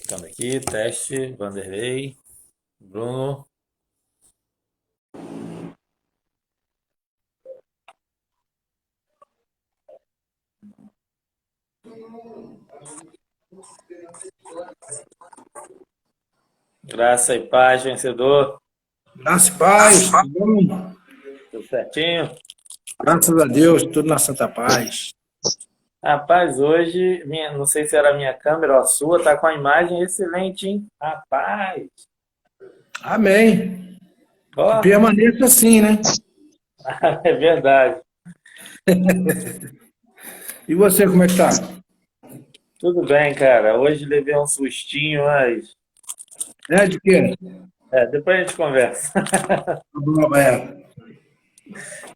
Ficando aqui, teste, Vanderlei, Bruno. Graça e paz, vencedor. Graça e paz, tudo bom? Tudo certinho? Graças a Deus, tudo na santa paz. Rapaz, hoje, não sei se era a minha câmera ou a sua, tá com a imagem excelente, hein? Rapaz! Amém. Que Ó, permaneça assim, né? é verdade. E você, como é que tá? Tudo bem, cara. Hoje levei um sustinho, mas É de quê? depois a gente conversa. É.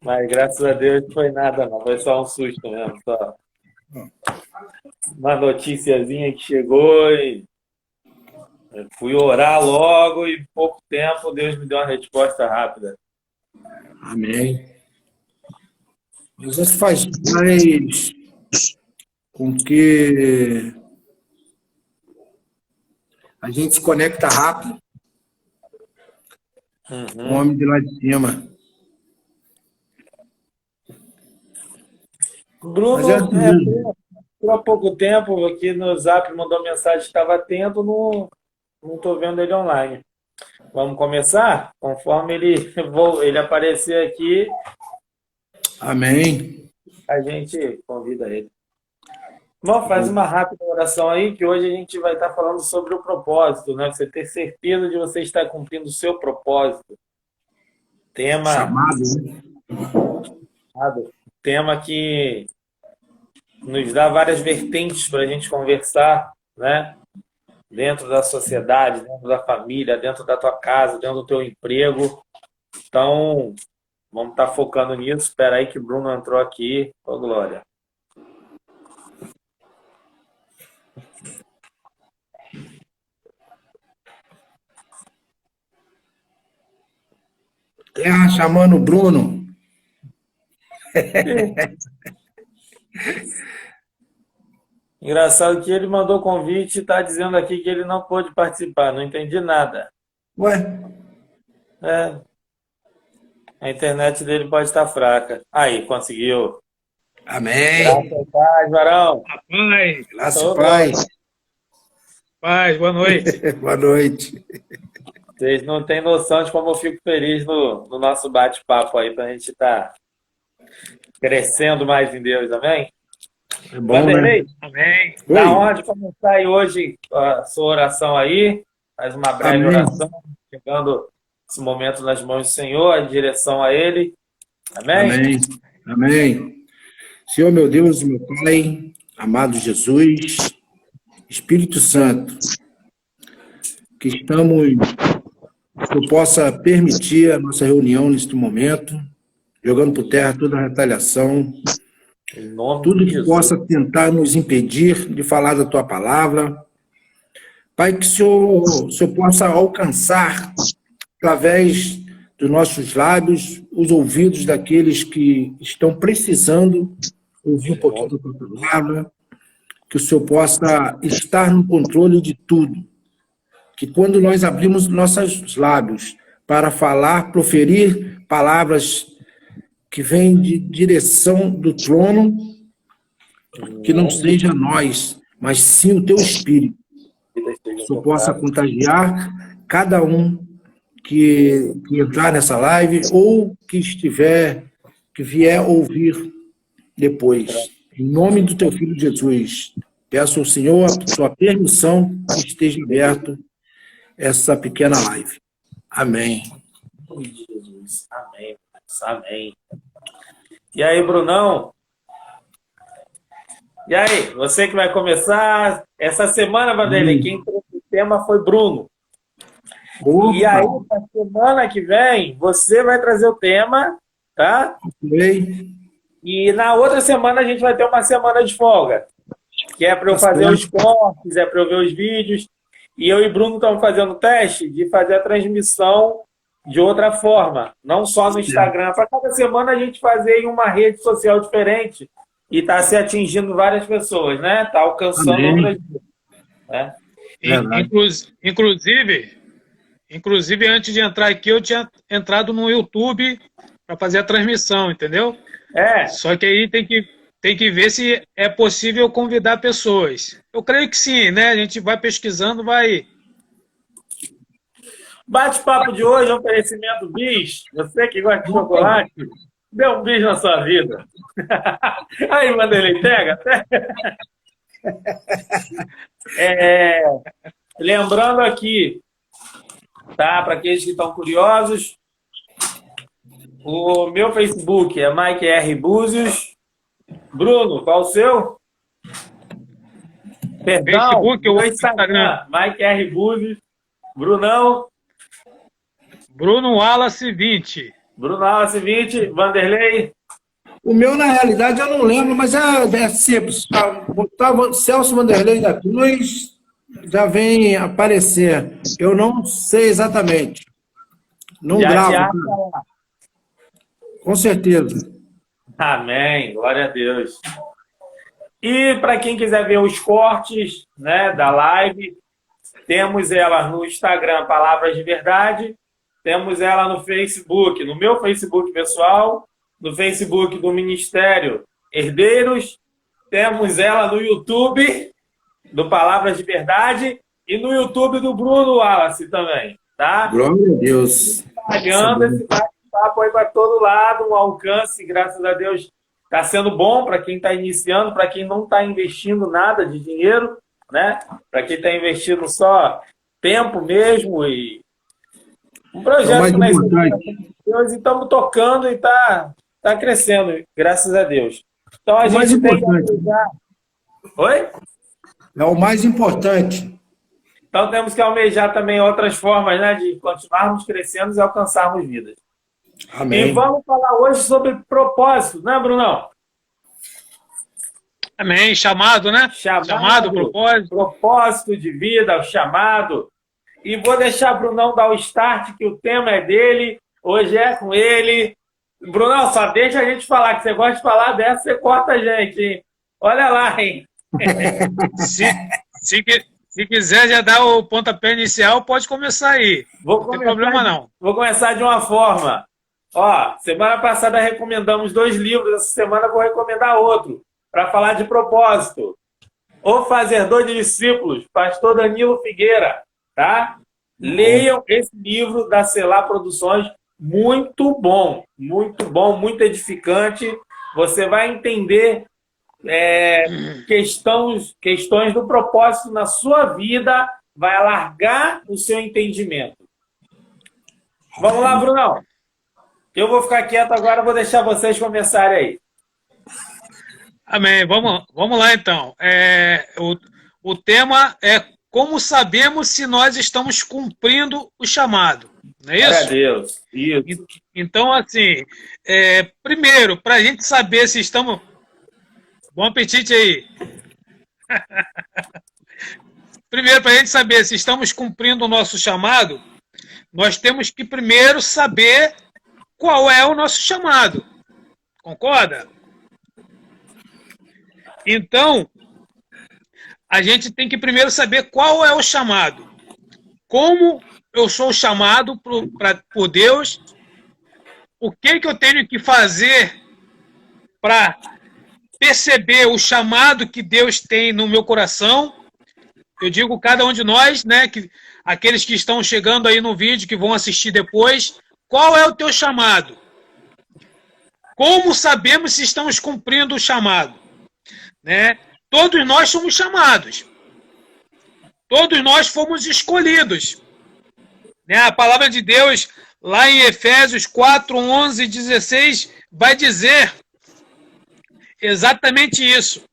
Mas graças a Deus não foi nada, não. Foi só um susto mesmo. Só uma noticiazinha que chegou e eu fui orar logo e em pouco tempo Deus me deu uma resposta rápida. Amém. Mas isso faz com que a gente se conecta rápido com o Uhum. homem de lá de cima. Mas é Bruno, assim mesmo. por há pouco tempo aqui no Zap mandou mensagem que estava atento, não estou vendo ele online. Vamos começar? Conforme ele aparecer aqui, Amém. a gente convida ele. Bom, faz uma rápida oração aí, que hoje a gente vai estar falando sobre o propósito, né? Você ter certeza de você estar cumprindo o seu propósito. Tema, Chamado, né? tema que nos dá várias vertentes para a gente conversar, né? Dentro da sociedade, dentro da família, dentro da tua casa, dentro do teu emprego. Então, vamos estar focando nisso. Espera aí que o Bruno entrou aqui. Ô, Glória. Terra chamando o Bruno. Engraçado que ele mandou convite e está dizendo aqui que ele não pôde participar. Não entendi nada. Ué, É, a internet dele pode estar fraca. Aí, conseguiu. Graças amém. a Deus, varão. Paz, Graça e Ô, Glória. paz. paz, boa noite. Boa noite. Vocês não têm noção de como eu fico feliz no nosso bate-papo aí, para a gente estar crescendo mais em Deus, amém? É bom, né? Vanderlei, Amém. na Oi. honra de começar aí hoje a sua oração aí, faz uma breve Amém. oração, chegando esse momento nas mãos do Senhor, em direção a Ele, amém? Amém. Amém. Senhor, meu Deus, meu Pai, amado Jesus, Espírito Santo, que eu possa permitir a nossa reunião neste momento, jogando por terra toda a retaliação, Em nome tudo de que Jesus. possa tentar nos impedir de falar da Tua palavra. Pai, que o Senhor possa alcançar, através dos nossos lábios, os ouvidos daqueles que estão precisando ouvir um Em pouquinho nome da Tua palavra, que o Senhor possa estar no controle de tudo, que quando nós abrimos nossos lábios para falar, proferir palavras que vêm de direção do trono, que não de seja nós, mas sim o Teu Espírito, Jesus, que esteja o Senhor possa tocado. contagiar cada um que entrar nessa live ou que vier ouvir depois. Em nome do Teu Filho Jesus, peço ao Senhor a Sua permissão que esteja aberto essa pequena live. Amém. Em nome de Jesus. Amém. Amém. E aí, Brunão? E aí, você que vai começar essa semana, Vanderlei, quem trouxe o tema foi Bruno. E aí, Opa, na semana que vem, você vai trazer o tema, tá? ok. E na outra semana a gente vai ter uma semana de folga, que é para eu Tá fazer os certo. cortes, é para eu ver os vídeos. E eu e Bruno estamos fazendo o teste de fazer a transmissão de outra forma, não só no Instagram. Para cada semana a gente fazer em uma rede social diferente e está se atingindo várias pessoas, né? Está alcançando outras, Amém. né? Verdade. Inclusive, antes de entrar aqui, eu tinha entrado no YouTube para fazer a transmissão, entendeu? Só que aí tem que ver se é possível convidar pessoas. Eu creio que sim, né? A gente vai pesquisando, vai. Bate-papo de hoje, oferecimento Bis. Você que gosta de chocolate, dê um bis na sua vida. Aí, Vanderlei, pega. Lembrando aqui, tá? Para aqueles que estão curiosos, o meu Facebook é Mike R. Búzios. Bruno, qual o seu? Perdão, Facebook ou o Instagram, Mike R. Búzios. Brunão. Bruno Wallace 20. Bruno Wallace 20. Vanderlei. O meu, na realidade, eu não lembro, mas é simples. Botava Celso Vanderlei da Cruz, já vem aparecer. Eu não sei exatamente. Não Já gravo. te Cara. acha lá. Com certeza. Amém, glória a Deus. E para quem quiser ver os cortes, né, da live, temos ela no Instagram, Palavras de Verdade, temos ela no Facebook, no meu Facebook pessoal, no Facebook do Ministério Herdeiros, temos ela no YouTube do Palavras de Verdade e no YouTube do Bruno Wallace também, tá? Glória a Deus. Espalhando esse bate-papo aí para todo lado, um alcance, graças a Deus, está sendo bom para quem está iniciando, para quem não está investindo nada de dinheiro, né? Para quem está investindo só tempo mesmo e um projeto mais que importante. nós estamos tocando e está crescendo, graças a Deus. Então a O mais gente tem que importante. almejar. Oi? É o mais importante. Então temos que almejar também outras formas, né, de continuarmos crescendo e alcançarmos vidas. Amém. E vamos falar hoje sobre propósito, né, Brunão? Amém. Chamado, né? Chamado, propósito. Propósito de vida, o chamado. E vou deixar o Brunão dar o start, que o tema é dele, hoje é com ele. Brunão, só deixa a gente falar, que você gosta de falar dessa, você corta a gente, hein? Olha lá, hein? Se quiser já dar o pontapé inicial, pode começar aí. Não tem problema não. Vou começar de uma forma. Ó, semana passada recomendamos 2 livros, essa semana vou recomendar outro, para falar de propósito. O Fazedor de Discípulos, pastor Danilo Figueira, tá? Leiam esse livro da Selah Produções, muito bom, muito edificante. Você vai entender questões do propósito na sua vida, vai alargar o seu entendimento. Vamos lá, Brunão. Eu vou ficar quieto agora, vou deixar vocês começarem aí. Amém. Vamos lá, então. O tema é como sabemos se nós estamos cumprindo o chamado. Não é isso? Glória a Deus. Isso. Então, assim, primeiro, para a gente saber se estamos... Bom apetite aí. Primeiro, para a gente saber se estamos cumprindo o nosso chamado, nós temos que primeiro saber qual é o nosso chamado. Concorda? Então, a gente tem que primeiro saber qual é o chamado. Como eu sou chamado por Deus, o que eu tenho que fazer para perceber o chamado que Deus tem no meu coração. Eu digo cada um de nós, né, aqueles que estão chegando aí no vídeo, que vão assistir depois, qual é o teu chamado? Como sabemos se estamos cumprindo o chamado? Né? Todos nós somos chamados. Todos nós fomos escolhidos. Né? A palavra de Deus, lá em Efésios 4, 11 e 16, vai dizer exatamente isso.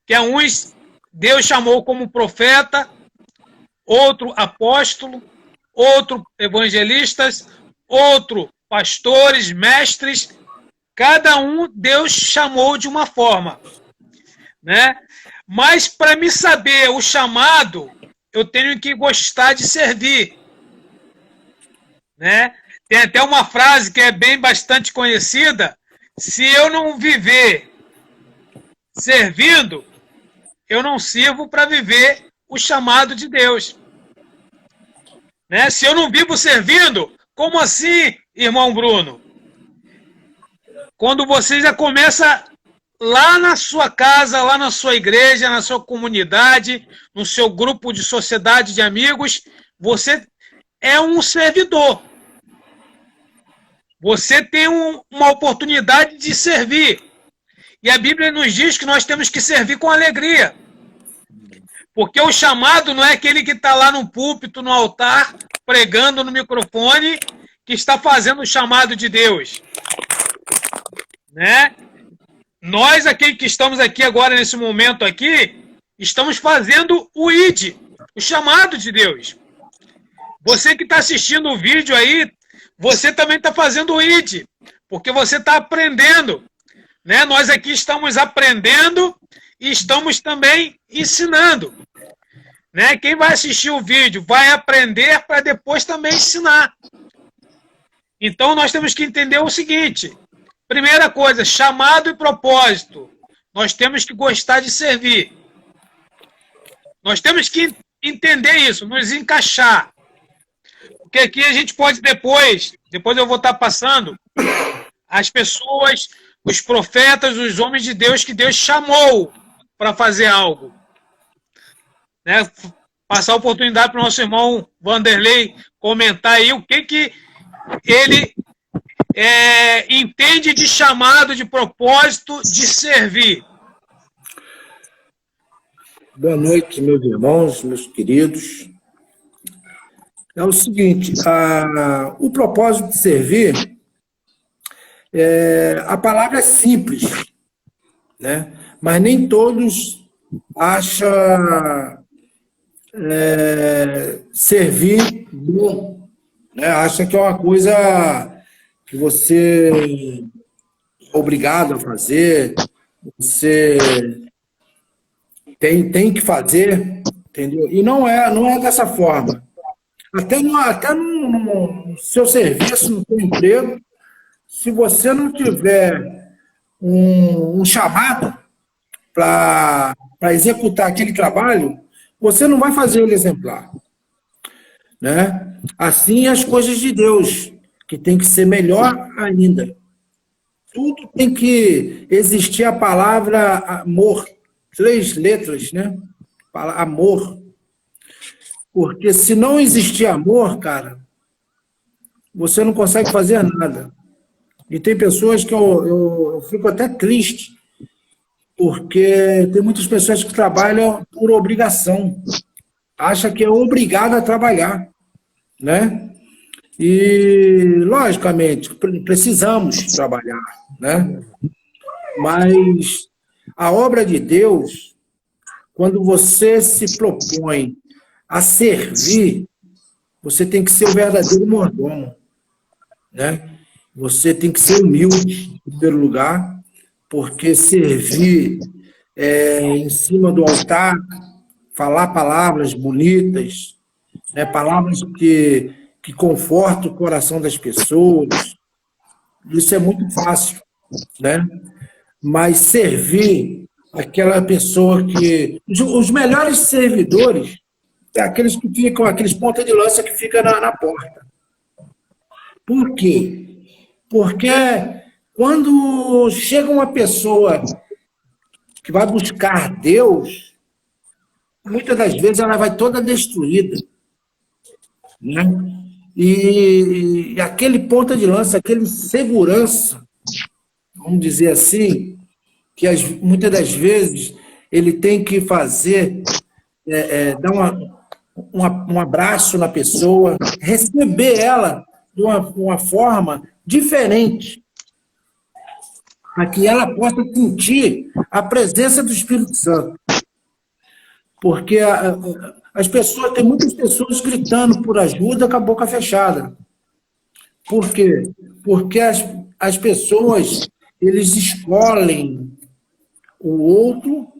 Que a uns Deus chamou como profeta, outro apóstolo, outro evangelistas, outro pastores, mestres. Cada um Deus chamou de uma forma. Né? Mas para me saber o chamado, eu tenho que gostar de servir. Né? Tem até uma frase que é bastante conhecida: se eu não viver servindo, eu não sirvo para viver o chamado de Deus. Né? Se eu não vivo servindo, como assim, irmão Bruno? Quando você já começa lá na sua casa, lá na sua igreja, na sua comunidade, no seu grupo de sociedade de amigos, você é um servidor. Você tem uma oportunidade de servir. E a Bíblia nos diz que nós temos que servir com alegria. Porque o chamado não é aquele que está lá no púlpito, no altar, pregando no microfone, que está fazendo o chamado de Deus. Né? Nós aqui que estamos aqui agora, nesse momento aqui, estamos fazendo o ID, o chamado de Deus. Você que está assistindo o vídeo aí, você também está fazendo o ID, porque você está aprendendo. Né? Nós aqui estamos aprendendo e estamos também ensinando. Né? Quem vai assistir o vídeo vai aprender para depois também ensinar. Então nós temos que entender o seguinte: primeira coisa, chamado e propósito. Nós temos que gostar de servir. Nós temos que entender isso, nos encaixar. Porque aqui a gente pode depois eu vou estar passando as pessoas, os profetas, os homens de Deus que Deus chamou para fazer algo. Né? Passar a oportunidade para o nosso irmão Vanderlei comentar aí o que ele entende de chamado, de propósito, de servir. Boa noite, meus irmãos, meus queridos. É o seguinte, o propósito de servir, a palavra é simples, né? Mas nem todos acham servir bom, né? Acha que é uma coisa que você é obrigado a fazer, você tem que fazer, entendeu? E não é dessa forma. Até no seu serviço, no seu emprego, se você não tiver um chamado para executar aquele trabalho, você não vai fazer ele exemplar. Né? Assim as coisas de Deus, que tem que ser melhor ainda. Tudo tem que existir a palavra amor, 3 letras, né? Amor. Porque se não existir amor, cara, você não consegue fazer nada. E tem pessoas que eu fico até triste, porque tem muitas pessoas que trabalham por obrigação. Acha que é obrigado a trabalhar, né? E, logicamente, precisamos trabalhar, né? Mas a obra de Deus, quando você se propõe a servir, você tem que ser o verdadeiro mordomo, né? Você tem que ser humilde, em primeiro lugar, porque servir em cima do altar, falar palavras bonitas, né? Palavras que confortam o coração das pessoas, isso é muito fácil, né? Mas servir aquela pessoa que... Os melhores servidores é aqueles que ficam, aqueles pontas de lança que ficam na porta. Por quê? Porque quando chega uma pessoa que vai buscar Deus, muitas das vezes ela vai toda destruída, né? E aquele ponta de lança, aquele segurança, vamos dizer assim, que muitas das vezes ele tem que fazer, dar um abraço na pessoa, receber ela de uma forma diferente, para que ela possa sentir a presença do Espírito Santo. Porque tem muitas pessoas gritando por ajuda com a boca fechada. Por quê? Porque as pessoas, eles escolhem o outro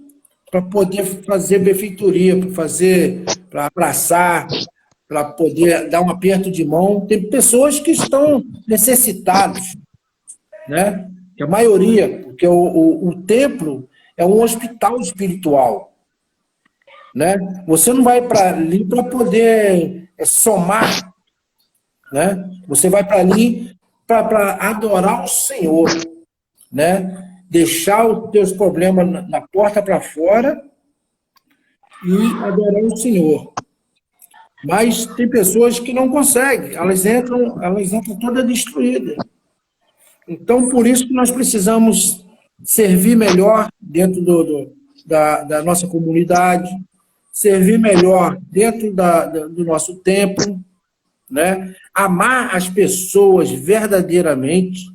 para poder fazer benfeitoria, para abraçar, para poder dar um aperto de mão. Tem pessoas que estão necessitadas, né? Que a maioria, porque o templo é um hospital espiritual. né? Você não vai para ali para poder somar, né? Você vai para ali para adorar o Senhor, né? Deixar os teus problemas na porta para fora e adorar o Senhor. Mas tem pessoas que não conseguem, elas entram todas destruídas. Então, por isso que nós precisamos servir melhor dentro da nossa comunidade, servir melhor dentro do nosso templo, né? Amar as pessoas verdadeiramente,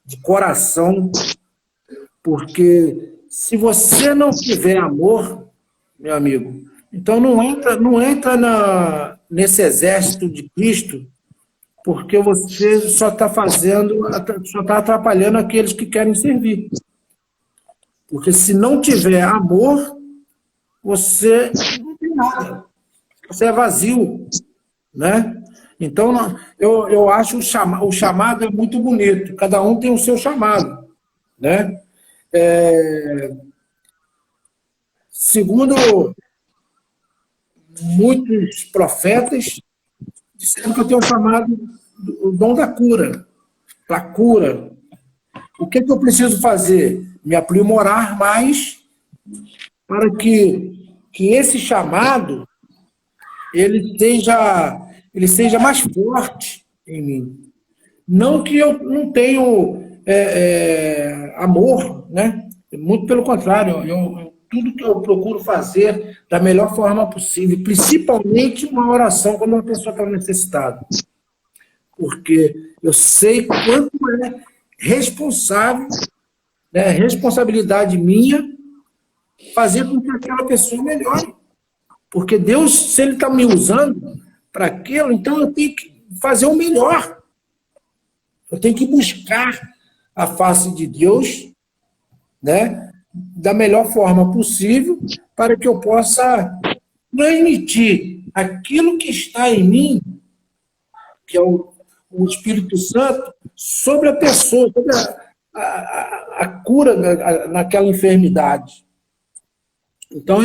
de coração, porque se você não tiver amor, meu amigo, então não entra nesse exército de Cristo, porque você só está atrapalhando aqueles que querem servir. Porque se não tiver amor, você não tem nada. Você é vazio, né? Então, eu acho o chamado é muito bonito. Cada um tem o seu chamado, né? Segundo muitos profetas, disseram que eu tenho chamado o dom da cura, para cura. O que eu preciso fazer? Me aprimorar mais para que esse chamado ele seja mais forte em mim. Não que eu não tenho amor, né? Muito pelo contrário, tudo que eu procuro fazer da melhor forma possível, principalmente uma oração quando uma pessoa está necessitada. Porque eu sei quanto é responsável, né, responsabilidade minha, fazer com que aquela pessoa melhore. Porque Deus, se Ele está me usando para aquilo, então eu tenho que fazer o melhor. Eu tenho que buscar a face de Deus, né, da melhor forma possível, para que eu possa transmitir aquilo que está em mim, que é o Espírito Santo, sobre a pessoa, sobre a cura naquela enfermidade. Então,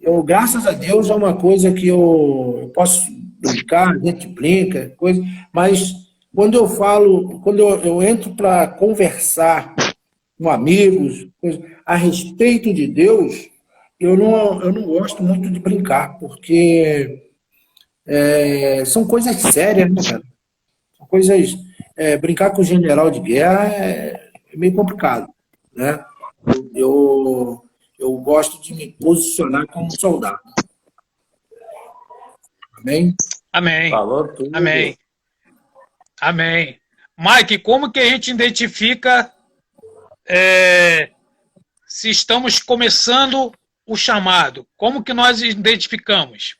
eu, graças a Deus, é uma coisa que eu posso brincar, a gente brinca, coisa, mas quando eu entro para conversar com amigos, a respeito de Deus, eu não gosto muito de brincar, porque são coisas sérias, né, cara? São coisas. Brincar com o general de guerra é meio complicado, né? Eu gosto de me posicionar como soldado. Amém? Amém. Falou tudo. Amém. Amém. Mike, como que a gente identifica se estamos começando o chamado? Como que nós identificamos?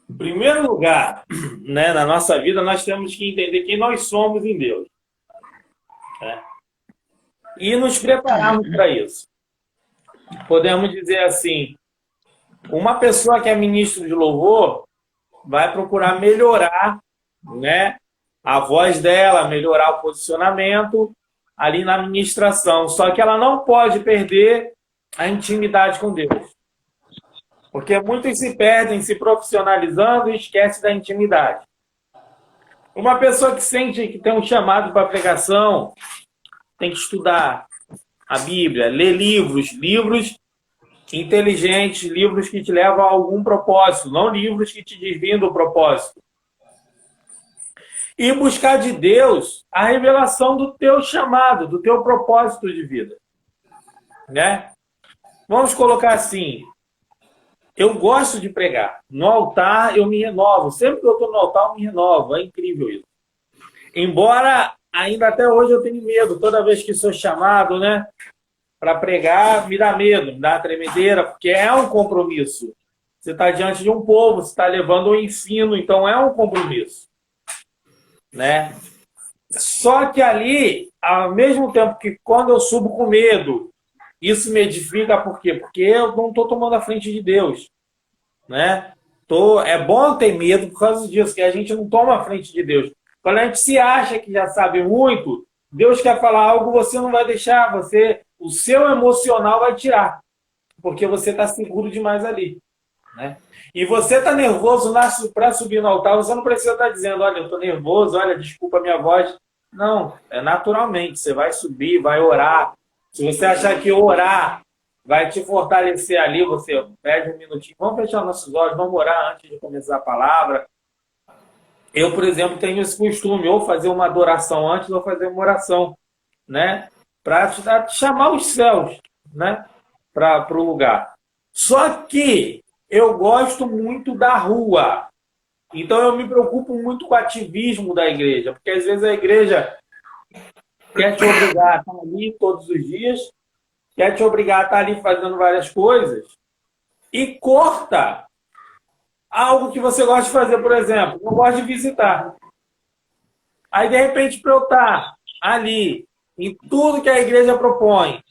Em primeiro lugar, né, na nossa vida, nós temos que entender quem nós somos em Deus. Né? E nos prepararmos para isso. Podemos dizer assim, uma pessoa que é ministro de louvor vai procurar melhorar, né, a voz dela, melhorar o posicionamento ali na ministração. Só que ela não pode perder a intimidade com Deus. Porque muitos se perdem se profissionalizando e esquecem da intimidade. Uma pessoa que sente que tem um chamado para pregação tem que estudar a Bíblia, ler livros inteligentes, livros que te levam a algum propósito, não livros que te desviam do propósito. E buscar de Deus a revelação do teu chamado, do teu propósito de vida. Né? Vamos colocar assim, eu gosto de pregar. No altar eu me renovo. Sempre que eu estou no altar eu me renovo. É incrível isso. Embora ainda até hoje eu tenho medo. Toda vez que sou chamado, né, para pregar, me dá medo, me dá uma tremedeira, porque é um compromisso. Você está diante de um povo, você está levando um ensino, então é um compromisso. Né? Só que ali, ao mesmo tempo que quando eu subo com medo, isso me edifica, por quê? Porque eu não estou tomando a frente de Deus. Né? É bom ter medo por causa disso, que a gente não toma a frente de Deus. Quando a gente se acha que já sabe muito, Deus quer falar algo, você não vai deixar, o seu emocional vai tirar. porque você está seguro demais ali, né? E você está nervoso para subir no altar, você não precisa estar dizendo, olha, eu estou nervoso, olha, desculpa a minha voz. Não, é naturalmente, você vai subir, vai orar. Se você achar que orar vai te fortalecer ali, você pede um minutinho, vamos fechar nossos olhos, vamos orar antes de começar a palavra. Eu, por exemplo, tenho esse costume, ou fazer uma adoração antes, ou fazer uma oração, né? Para chamar os céus, né? Para o lugar. Só que eu gosto muito da rua. Então eu me preocupo muito com o ativismo da igreja, porque às vezes a igreja quer te obrigar a estar ali todos os dias, quer te obrigar a estar ali fazendo várias coisas, e corta algo que você gosta de fazer, por exemplo. Eu gosto de visitar. Aí, de repente, para eu estar ali, em tudo que a igreja propõe,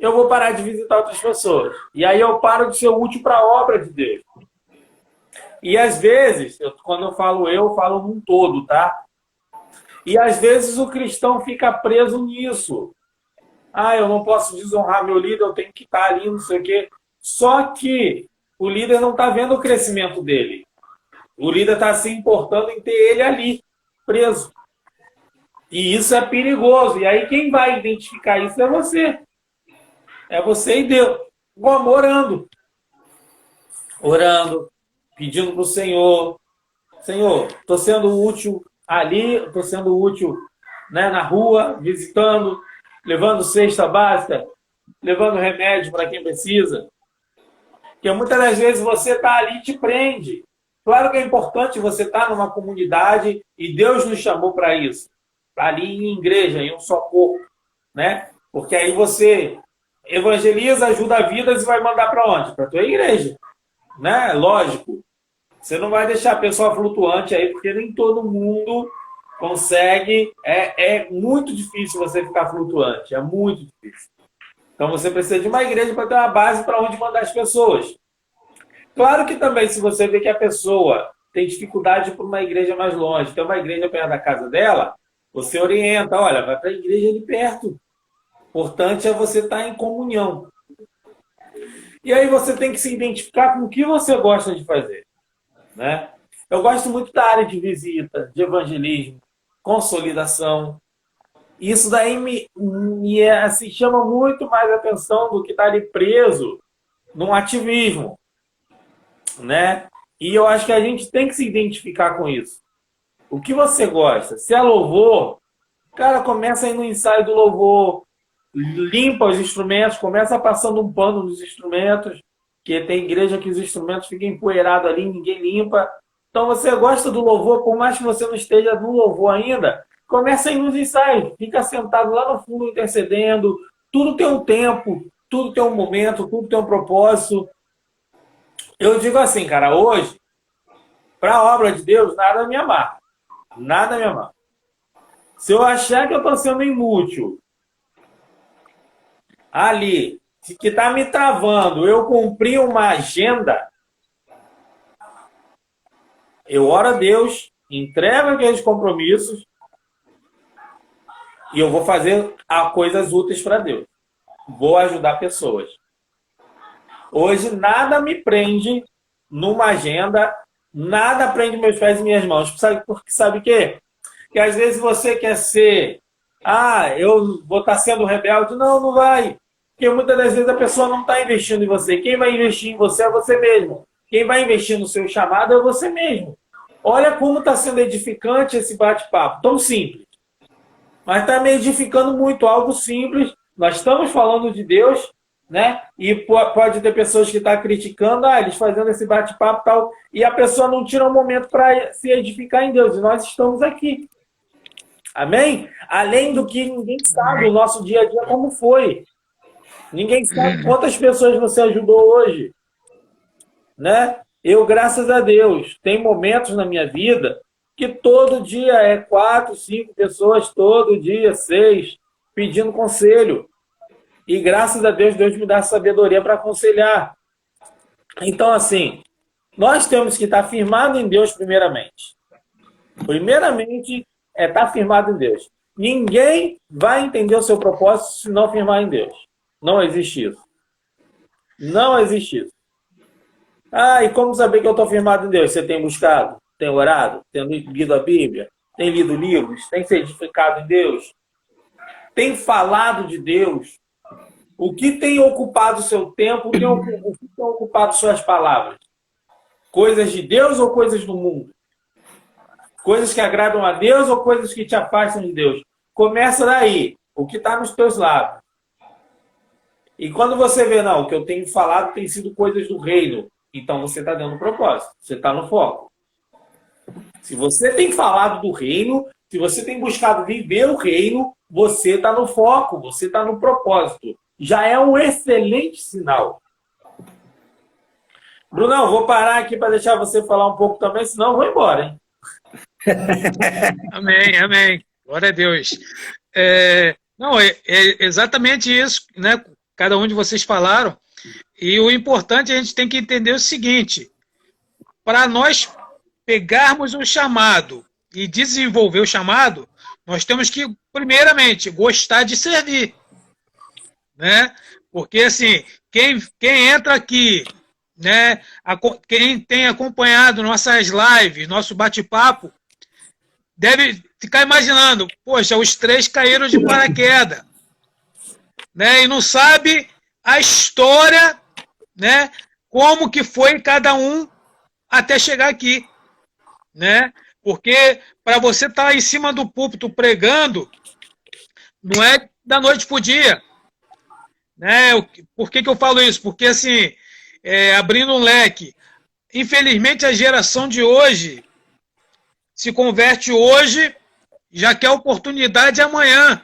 eu vou parar de visitar outras pessoas. E aí eu paro de ser útil para a obra de Deus. E às vezes, quando eu falo num todo, tá? E às vezes o cristão fica preso nisso. Ah, eu não posso desonrar meu líder, eu tenho que estar ali, não sei o quê. Só que o líder não está vendo o crescimento dele. O líder está se importando em ter ele ali, preso. E isso é perigoso. E aí quem vai identificar isso é você. É você e Deus. Como orando. Orando, pedindo para o Senhor. Senhor, estou sendo útil ali, estou sendo útil, né, na rua, visitando, levando cesta básica, levando remédio para quem precisa. Porque muitas das vezes você está ali e te prende. Claro que é importante você estar numa comunidade e Deus nos chamou para isso. Para ali em igreja, em um só corpo, né? Porque aí você evangeliza, ajuda vidas e vai mandar para onde? Para a tua igreja, né? Lógico. Você não vai deixar a pessoa flutuante aí, porque nem todo mundo consegue. É muito difícil você ficar flutuante. É muito difícil. Então você precisa de uma igreja para ter uma base para onde mandar as pessoas. Claro que também, se você vê que a pessoa tem dificuldade para uma igreja mais longe, tem uma igreja perto da casa dela, você orienta, olha, vai para a igreja ali perto. Importante é você estar em comunhão. E aí você tem que se identificar com o que você gosta de fazer, né? Eu gosto muito da área de visita, de evangelismo, consolidação. Isso daí assim, chama muito mais atenção do que estar ali preso num ativismo, né? E eu acho que a gente tem que se identificar com isso. O que você gosta? Se é louvor, cara, começa aí no ensaio do louvor, limpa os instrumentos, começa passando um pano nos instrumentos, que tem igreja que os instrumentos ficam empoeirados ali, ninguém limpa. Então você gosta do louvor, por mais que você não esteja no louvor ainda, começa aí nos ensaios, fica sentado lá no fundo intercedendo. Tudo tem um tempo, tudo tem um momento, tudo tem um propósito. Eu digo assim, cara, hoje, para a obra de Deus, nada me amarra. Nada me amarra. Se eu achar que eu estou sendo inútil ali, que está me travando, eu cumprir uma agenda, eu oro a Deus, entrego aqueles compromissos e eu vou fazer coisas úteis para Deus. Vou ajudar pessoas. Hoje nada me prende numa agenda, nada prende meus pés e minhas mãos. Sabe o quê? Que às vezes você quer ser, eu vou estar sendo rebelde. Não, não vai. Porque muitas das vezes a pessoa não está investindo em você. Quem vai investir em você é você mesmo. Quem vai investir no seu chamado é você mesmo. Olha como está sendo edificante esse bate-papo. Tão simples. Mas está me edificando muito. Algo simples. Nós estamos falando de Deus, né? E pode ter pessoas que estão criticando, eles fazendo esse bate-papo e tal. E a pessoa não tira um momento para se edificar em Deus. E nós estamos aqui. Amém? Além do que ninguém sabe o nosso dia a dia como foi. Ninguém sabe quantas pessoas você ajudou hoje, né? Eu, graças a Deus, tem momentos na minha vida que todo dia é 4, 5 pessoas, todo dia 6, pedindo conselho. E graças a Deus, Deus me dá sabedoria para aconselhar. Então, assim, nós temos que estar firmado em Deus primeiramente. Primeiramente é estar firmado em Deus. Ninguém vai entender o seu propósito se não firmar em Deus. Não existe isso. Não existe isso. E como saber que eu estou firmado em Deus? Você tem buscado? Tem orado? Tem lido a Bíblia? Tem lido livros? Tem se edificado em Deus? Tem falado de Deus? O que tem ocupado o seu tempo? O que tem ocupado suas palavras? Coisas de Deus ou coisas do mundo? Coisas que agradam a Deus ou coisas que te afastam de Deus? Começa daí. O que está nos teus lábios? E quando você vê, não, o que eu tenho falado tem sido coisas do reino, então você está dando propósito, você está no foco. Se você tem falado do reino, se você tem buscado viver o reino, você está no foco, você está no propósito. Já é um excelente sinal. Brunão, vou parar aqui para deixar você falar um pouco também, senão eu vou embora, hein? Amém, amém. Glória a Deus. Não, é exatamente isso, né? Cada um de vocês falaram. E o importante, a gente tem que entender o seguinte: para nós pegarmos o chamado e desenvolver o chamado, nós temos que, primeiramente, gostar de servir, né? Porque, assim, quem entra aqui, né, quem tem acompanhado nossas lives, nosso bate-papo, deve ficar imaginando, poxa, os 3 caíram de paraquedas, né, e não sabe a história, né, como que foi cada um até chegar aqui, né? Porque para você estar em cima do púlpito pregando, não é da noite para o dia, né? Por que eu falo isso? Porque, assim, abrindo um leque, infelizmente a geração de hoje se converte hoje, já quer oportunidade amanhã.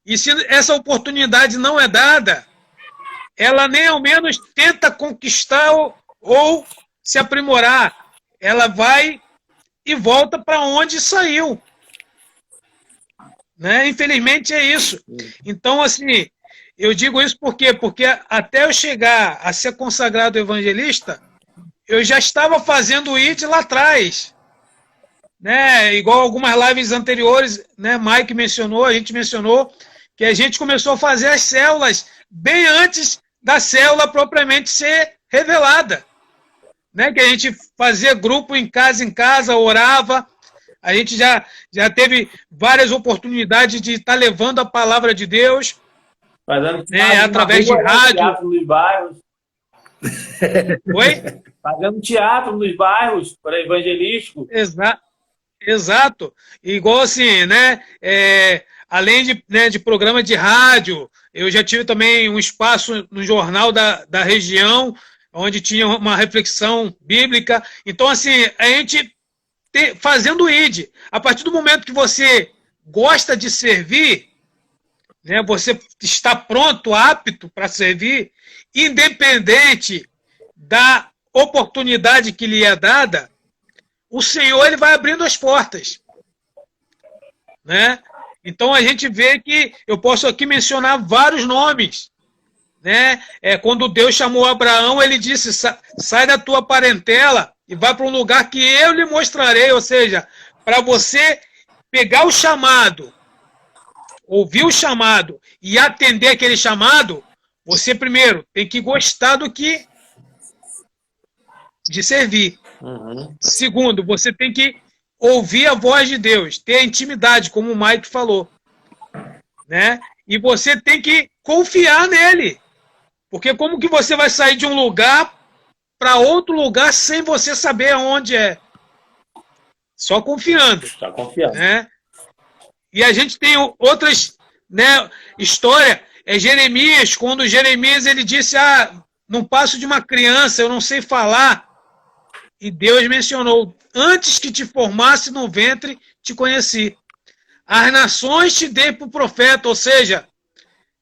E se essa oportunidade não é dada, ela nem ao menos tenta conquistar ou se aprimorar. Ela vai e volta para onde saiu. Né? Infelizmente é isso. Então, assim, eu digo isso por quê? Porque até eu chegar a ser consagrado evangelista, eu já estava fazendo o IT lá atrás. Né? Igual algumas lives anteriores, né? Mike mencionou, a gente mencionou, que a gente começou a fazer as células bem antes da célula propriamente ser revelada. Né? Que a gente fazia grupo em casa, orava. A gente já teve várias oportunidades de estar levando a palavra de Deus, né? Através de rádio. Teatro nos bairros. Oi? Fazendo teatro nos bairros para evangelístico. Exato. Igual assim, né? Além de programa de rádio, eu já tive também um espaço no jornal da região, onde tinha uma reflexão bíblica. Então, assim, a gente fazendo o ID. A partir do momento que você gosta de servir, né, você está pronto, apto para servir, independente da oportunidade que lhe é dada, o Senhor ele vai abrindo as portas. Né? Então a gente vê que eu posso aqui mencionar vários nomes. Né? Quando Deus chamou Abraão, ele disse: sai da tua parentela e vai para um lugar que eu lhe mostrarei. Ou seja, para você pegar o chamado, ouvir o chamado e atender aquele chamado, você primeiro tem que gostar de servir. Uhum. Segundo, você tem que ouvir a voz de Deus, ter a intimidade, como o Mike falou. Né? E você tem que confiar nele. Porque como que você vai sair de um lugar para outro lugar sem você saber aonde é? Só confiando. Está confiando. Né? E a gente tem outras, né, histórias. Jeremias, quando Jeremias ele disse: não passo de uma criança, eu não sei falar. E Deus mencionou: antes que te formasse no ventre, te conheci. As nações te dei para o profeta. Ou seja,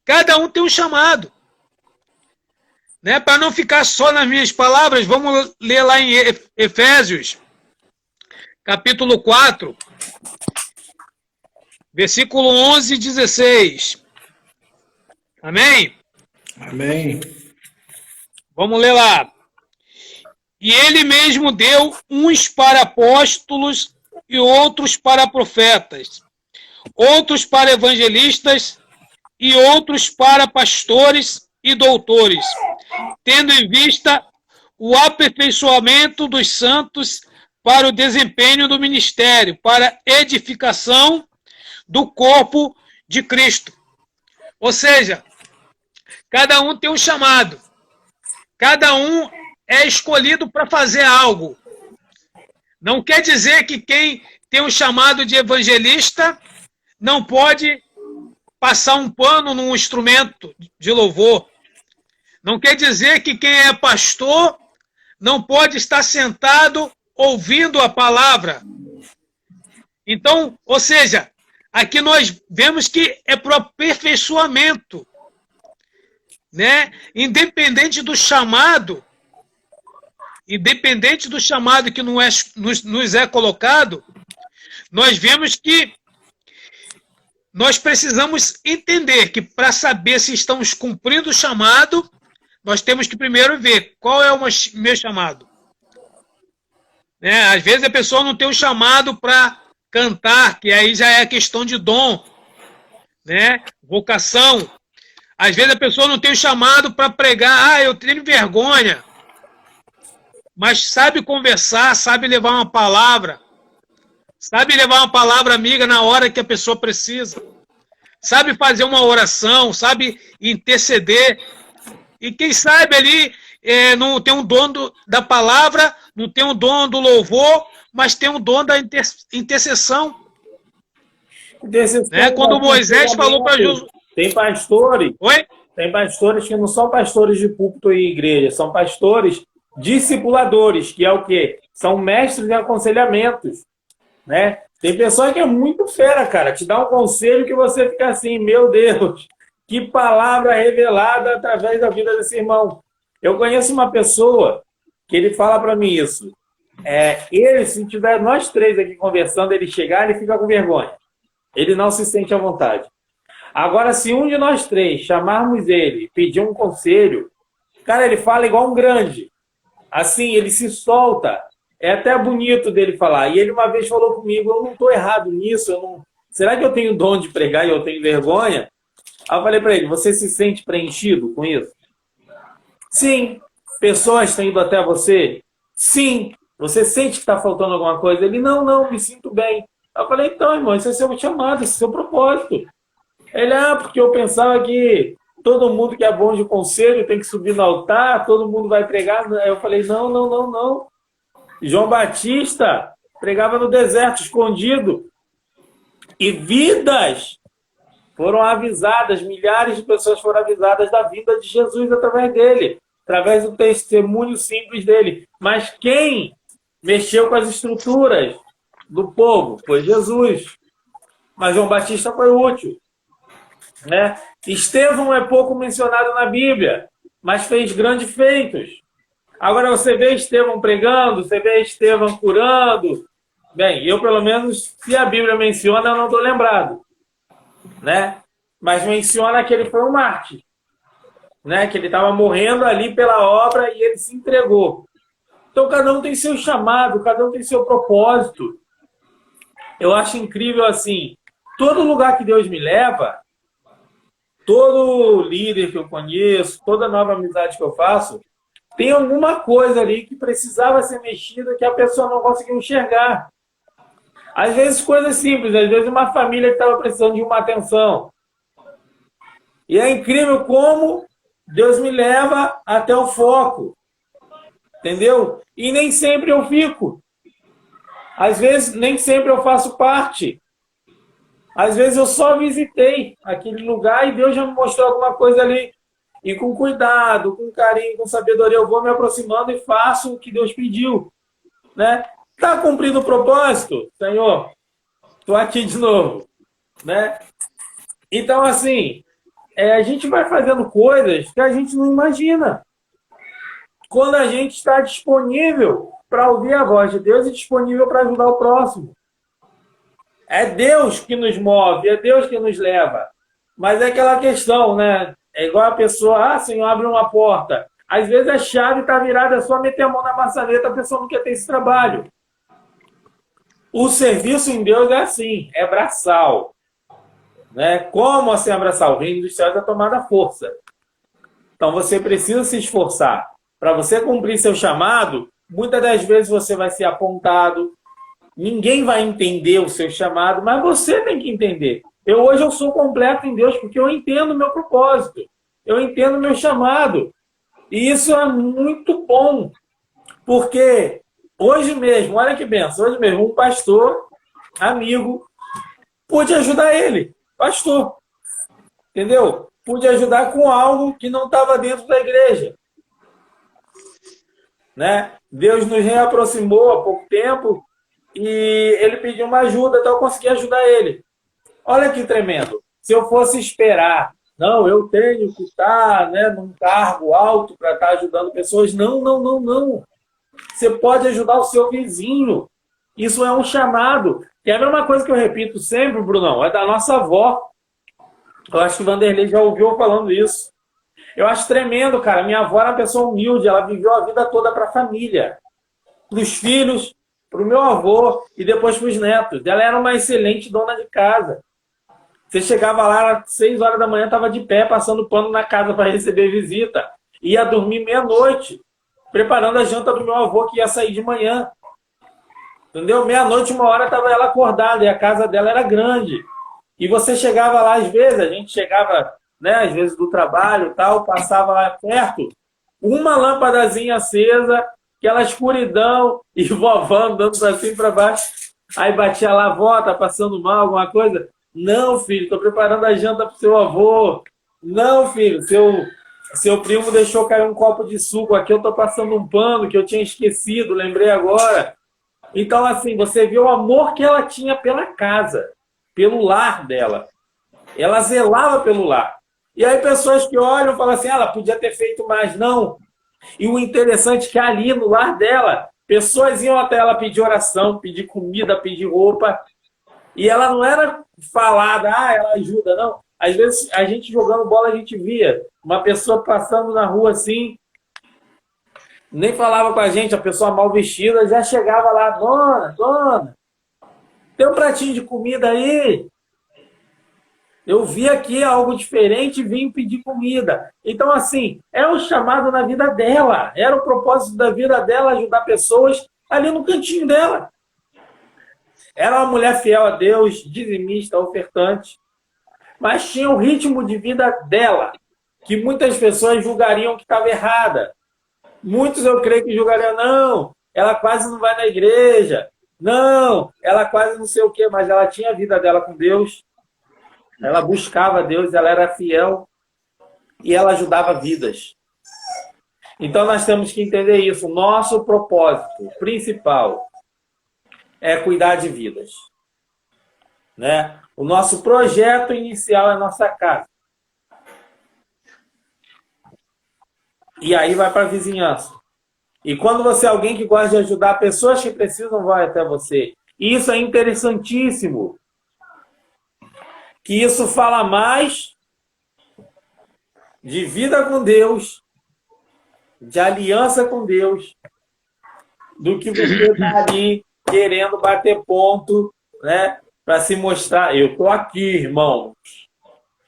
cada um tem um chamado. Né? Para não ficar só nas minhas palavras, vamos ler lá em Efésios, capítulo 4, versículo 11 e 16. Amém? Amém. Vamos ler lá. E ele mesmo deu uns para apóstolos e outros para profetas, outros para evangelistas e outros para pastores e doutores, tendo em vista o aperfeiçoamento dos santos para o desempenho do ministério, para edificação do corpo de Cristo. Ou seja, cada um tem um chamado. Cada um é escolhido para fazer algo. Não quer dizer que quem tem um chamado de evangelista não pode passar um pano num instrumento de louvor. Não quer dizer que quem é pastor não pode estar sentado ouvindo a palavra. Então, ou seja, aqui nós vemos que é para o aperfeiçoamento, né? Independente do chamado que nos é colocado, nós vemos que nós precisamos entender que para saber se estamos cumprindo o chamado, nós temos que primeiro ver qual é o meu chamado. Né? Às vezes a pessoa não tem um chamado para cantar, que aí já é questão de dom, né? Vocação. Às vezes a pessoa não tem um chamado para pregar, eu tenho vergonha. Mas sabe conversar, sabe levar uma palavra. Sabe levar uma palavra amiga na hora que a pessoa precisa. Sabe fazer uma oração, sabe interceder. E quem sabe ali não tem um dom da palavra, não tem um dom do louvor, mas tem um dom da intercessão. Né? Quando Moisés falou para Jesus... Tem pastores... Oi? Tem pastores que não são pastores de púlpito e igreja, são pastores discipuladores, que é o quê? São mestres de aconselhamentos, né? Tem pessoa que é muito fera, cara, te dá um conselho que você fica assim, meu Deus, que palavra revelada através da vida desse irmão. Eu conheço uma pessoa que ele fala para mim isso. Ele, se tiver nós três aqui conversando, ele chegar, ele fica com vergonha. Ele não se sente à vontade. Agora, se um de nós três chamarmos ele, pedir um conselho, cara, ele fala igual um grande. Assim, ele se solta. É até bonito dele falar. E ele uma vez falou comigo, eu não estou errado nisso. Será que eu tenho dom de pregar e eu tenho vergonha? Aí eu falei para ele, você se sente preenchido com isso? Sim. Pessoas têm ido até você? Sim. Você sente que está faltando alguma coisa? Ele, não, me sinto bem. Aí eu falei, então, irmão, esse é seu chamado, esse é seu propósito. Ele, porque eu pensava que todo mundo que é bom de conselho tem que subir no altar, todo mundo vai pregar. Aí eu falei, não. João Batista pregava no deserto, escondido. E vidas foram avisadas, milhares de pessoas foram avisadas da vinda de Jesus através dele, através do testemunho simples dele. Mas quem mexeu com as estruturas do povo foi Jesus. Mas João Batista foi útil. Né? Estevão é pouco mencionado na Bíblia, mas fez grandes feitos. Agora você vê Estevão pregando, você vê Estevão curando. Bem, eu pelo menos, se a Bíblia menciona, eu não estou lembrado. Né? Mas menciona que ele foi um mártir. Né? Que ele estava morrendo ali pela obra e ele se entregou. Então cada um tem seu chamado, cada um tem seu propósito. Eu acho incrível assim, todo lugar que Deus me leva, todo líder que eu conheço, toda nova amizade que eu faço, tem alguma coisa ali que precisava ser mexida que a pessoa não conseguiu enxergar. Às vezes coisas simples, às vezes uma família que estava precisando de uma atenção. E é incrível como Deus me leva até o foco. Entendeu? E nem sempre eu fico. Às vezes nem sempre eu faço parte. Às vezes eu só visitei aquele lugar e Deus já me mostrou alguma coisa ali. E com cuidado, com carinho, com sabedoria, eu vou me aproximando e faço o que Deus pediu. Né? Está cumprindo o propósito? Senhor, estou aqui de novo. Né? Então, assim, a gente vai fazendo coisas que a gente não imagina. Quando a gente está disponível para ouvir a voz de Deus e disponível para ajudar o próximo. É Deus que nos move, é Deus que nos leva. Mas é aquela questão, né? É igual a pessoa, Senhor, abre uma porta. Às vezes a chave está virada, é só meter a mão na maçaneta, a pessoa não quer ter esse trabalho. O serviço em Deus é assim, é braçal. Né? Como assim é braçal? O reino dos céus é tomada à força. Então você precisa se esforçar. Para você cumprir seu chamado, muitas das vezes você vai ser apontado, ninguém vai entender o seu chamado, mas você tem que entender. Hoje eu sou completo em Deus porque eu entendo o meu propósito, eu entendo o meu chamado. E isso é muito bom, porque hoje mesmo, olha que benção, hoje mesmo um pastor, amigo, pude ajudar ele, pastor, entendeu? Pude ajudar com algo que não estava dentro da igreja. Né? Deus nos reaproximou há pouco tempo e ele pediu uma ajuda, então eu consegui ajudar ele. Olha que tremendo. Se eu fosse esperar, não, eu tenho que estar, né, num cargo alto para estar ajudando pessoas. Não, não, não, não. Você pode ajudar o seu vizinho. Isso é um chamado. E é a mesma coisa que eu repito sempre, Brunão, é da nossa avó. Eu acho que o Vanderlei já ouviu falando isso. Eu acho tremendo, cara. Minha avó era uma pessoa humilde, ela viveu a vida toda para a família, para os filhos, para o meu avô e depois para os netos. Ela era uma excelente dona de casa. Você chegava lá às 6 horas da manhã, estava de pé, passando pano na casa para receber visita. Ia dormir meia-noite, preparando a janta do meu avô que ia sair de manhã. Entendeu? Meia-noite, 1 hora, estava ela acordada e a casa dela era grande. E você chegava lá, às vezes, a gente chegava, né, às vezes do trabalho e tal, passava lá perto, uma lâmpadazinha acesa, aquela escuridão, e vovó andando para cima e para baixo. Aí batia lá, vó, tá passando mal, alguma coisa? Não, filho, estou preparando a janta para o seu avô. Não, filho, seu primo deixou cair um copo de suco aqui, eu estou passando um pano que eu tinha esquecido, lembrei agora. Então, assim, você vê o amor que ela tinha pela casa, pelo lar dela. Ela zelava pelo lar. E aí pessoas que olham e falam assim, ela podia ter feito mais. Não. E o interessante é que ali no lar dela, pessoas iam até ela pedir oração, pedir comida, pedir roupa. E ela não era falada, ela ajuda, não. Às vezes, a gente jogando bola, a gente via uma pessoa passando na rua assim, nem falava com a gente, a pessoa mal vestida, já chegava lá, dona, tem um pratinho de comida aí? Eu vi aqui algo diferente e vim pedir comida. Então, assim, é um chamado na vida dela. Era o propósito da vida dela ajudar pessoas ali no cantinho dela. Era uma mulher fiel a Deus, dizimista, ofertante. Mas tinha o ritmo de vida dela, que muitas pessoas julgariam que estava errada. Muitos, eu creio que julgariam, não, ela quase não vai na igreja. Não, ela quase não sei o quê, mas ela tinha a vida dela com Deus. Ela buscava Deus, ela era fiel e ela ajudava vidas. Então nós temos que entender isso. Nosso propósito principal é cuidar de vidas. Né? O nosso projeto inicial é a nossa casa. E aí vai para a vizinhança. E quando você é alguém que gosta de ajudar pessoas que precisam, vai até você. E isso é interessantíssimo. Que isso fala mais de vida com Deus, de aliança com Deus, do que você estar ali querendo bater ponto, né, para se mostrar. Eu estou aqui, irmãos,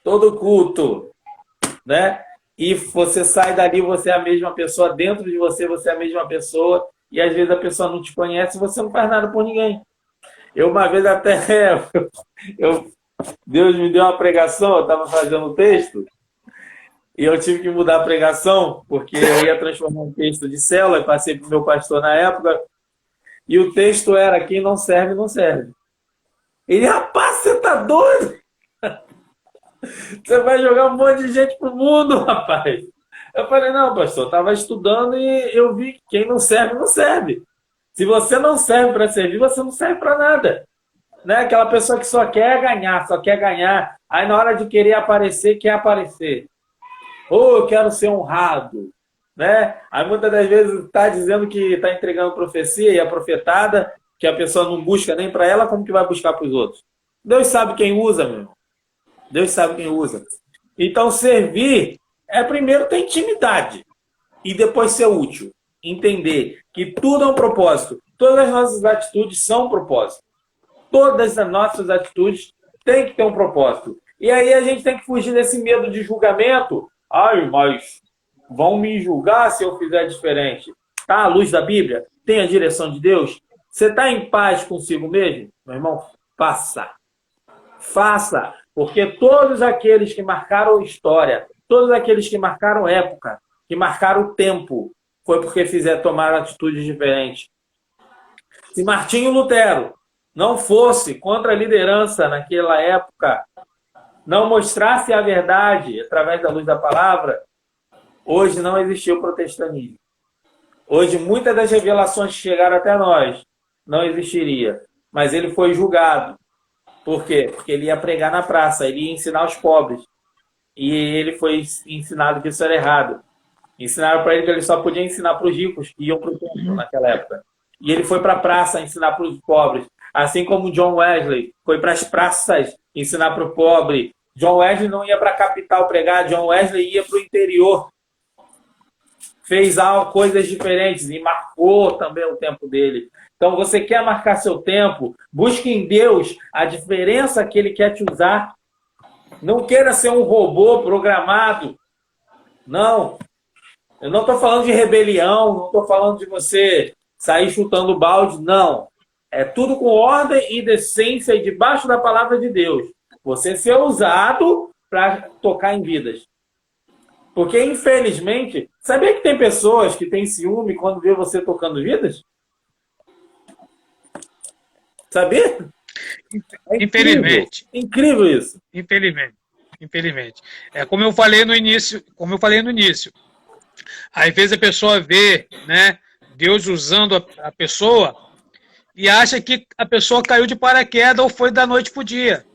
todo culto, né? E você sai dali, você é a mesma pessoa, dentro de você, você é a mesma pessoa, e às vezes a pessoa não te conhece, você não faz nada por ninguém. Eu uma vez até... Deus me deu uma pregação, eu estava fazendo um texto, e eu tive que mudar a pregação, porque eu ia transformar um texto de célula, e passei para o meu pastor na época, e o texto era: quem não serve, não serve. Ele: rapaz, você tá doido? Você vai jogar um monte de gente pro mundo, rapaz. Eu falei: não, pastor, eu estava estudando e eu vi que quem não serve, não serve. Se você não serve para servir, você não serve para nada. Né? Aquela pessoa que só quer ganhar, só quer ganhar. Aí na hora de querer aparecer, quer aparecer. Ou eu quero ser honrado. Né? Aí muitas das vezes está dizendo que está entregando profecia e a profetada, que a pessoa não busca nem para ela, como que vai buscar para os outros? Deus sabe quem usa, meu irmão. Deus sabe quem usa. Então, servir é primeiro ter intimidade e depois ser útil. Entender que tudo é um propósito. Todas as nossas atitudes são um propósito. Todas as nossas atitudes têm que ter um propósito. E aí a gente tem que fugir desse medo de julgamento. Ai, mas Vão me julgar se eu fizer diferente. Está à luz da Bíblia? Tem a direção de Deus? Você está em paz consigo mesmo? Meu irmão, faça. Faça. Porque todos aqueles que marcaram história, todos aqueles que marcaram época, que marcaram tempo, foi porque tomaram atitudes diferentes. Se Martinho Lutero não fosse contra a liderança naquela época, não mostrasse a verdade através da luz da palavra, hoje não existiu o protestantismo. Hoje, muitas das revelações que chegaram até nós não existiria. Mas ele foi julgado. Por quê? Porque ele ia pregar na praça, ele ia ensinar os pobres. E ele foi ensinado que isso era errado. Ensinaram para ele que ele só podia ensinar para os ricos que iam para o templo naquela época. E ele foi para a praça ensinar para os pobres. Assim como John Wesley foi para as praças ensinar para o pobre. John Wesley não ia para a capital pregar, John Wesley ia para o interior. Fez coisas diferentes e marcou também o tempo dele. Então, você quer marcar seu tempo, busque em Deus a diferença que Ele quer te usar. Não queira ser um robô programado. Não. Eu não estou falando de rebelião, não estou falando de você sair chutando balde, não. É tudo com ordem e decência e debaixo da palavra de Deus. Você ser usado para tocar em vidas. Porque, infelizmente, sabia que tem pessoas que têm ciúme quando vê você tocando vidas? Sabia? É Infelizmente. Incrível isso. Infelizmente. Como eu falei no início, às vezes a pessoa vê, né, Deus usando a pessoa e acha que a pessoa caiu de paraquedas ou foi da noite para o dia.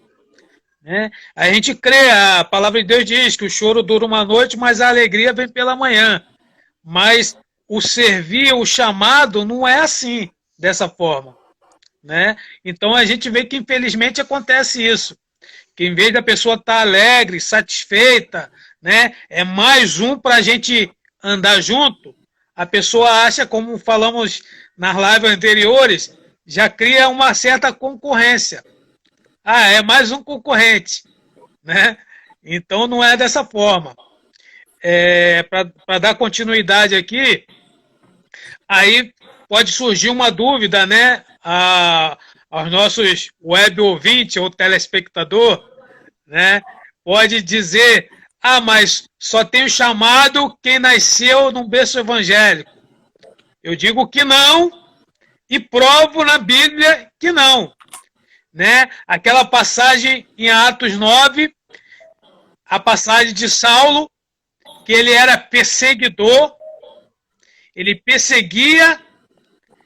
Né? A gente crê, a palavra de Deus diz que o choro dura uma noite, mas a alegria vem pela manhã. Mas o servir, o chamado, não é assim, dessa forma. Né? Então a gente vê que infelizmente acontece isso. Que em vez da pessoa estar alegre, satisfeita, né, é mais um para a gente andar junto, a pessoa acha, como falamos nas lives anteriores, já cria uma certa concorrência. É mais um concorrente. Né? Então não é dessa forma. Para dar continuidade aqui, aí pode surgir uma dúvida, né, aos nossos web ouvintes ou telespectador, né, pode dizer, mas só tem o chamado quem nasceu num berço evangélico. Eu digo que não e provo na Bíblia que não. Né? Aquela passagem em Atos 9, a passagem de Saulo, que ele era perseguidor, ele perseguia,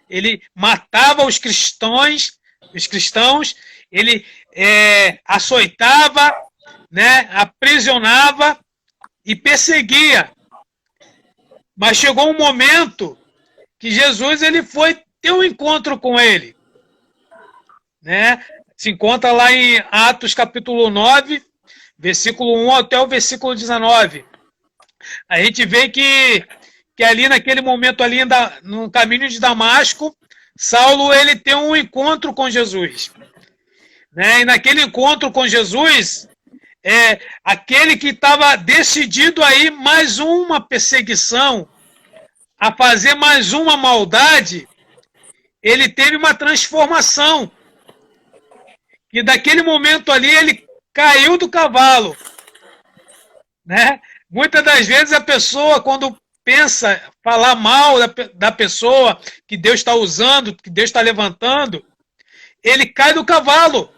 ele matava os cristãos, ele açoitava, né, aprisionava e perseguia. Mas chegou um momento que Jesus ele foi ter um encontro com ele. Né? Se encontra lá em Atos capítulo 9, versículo 1 até o versículo 19. A gente vê que ali naquele momento, ali no caminho de Damasco, Saulo ele tem um encontro com Jesus. Né? E naquele encontro com Jesus, aquele que estava decidido a ir mais uma perseguição, a fazer mais uma maldade, ele teve uma transformação. E daquele momento ali, ele caiu do cavalo. Né? Muitas das vezes a pessoa, quando pensa falar mal da pessoa que Deus está usando, que Deus está levantando, ele cai do cavalo.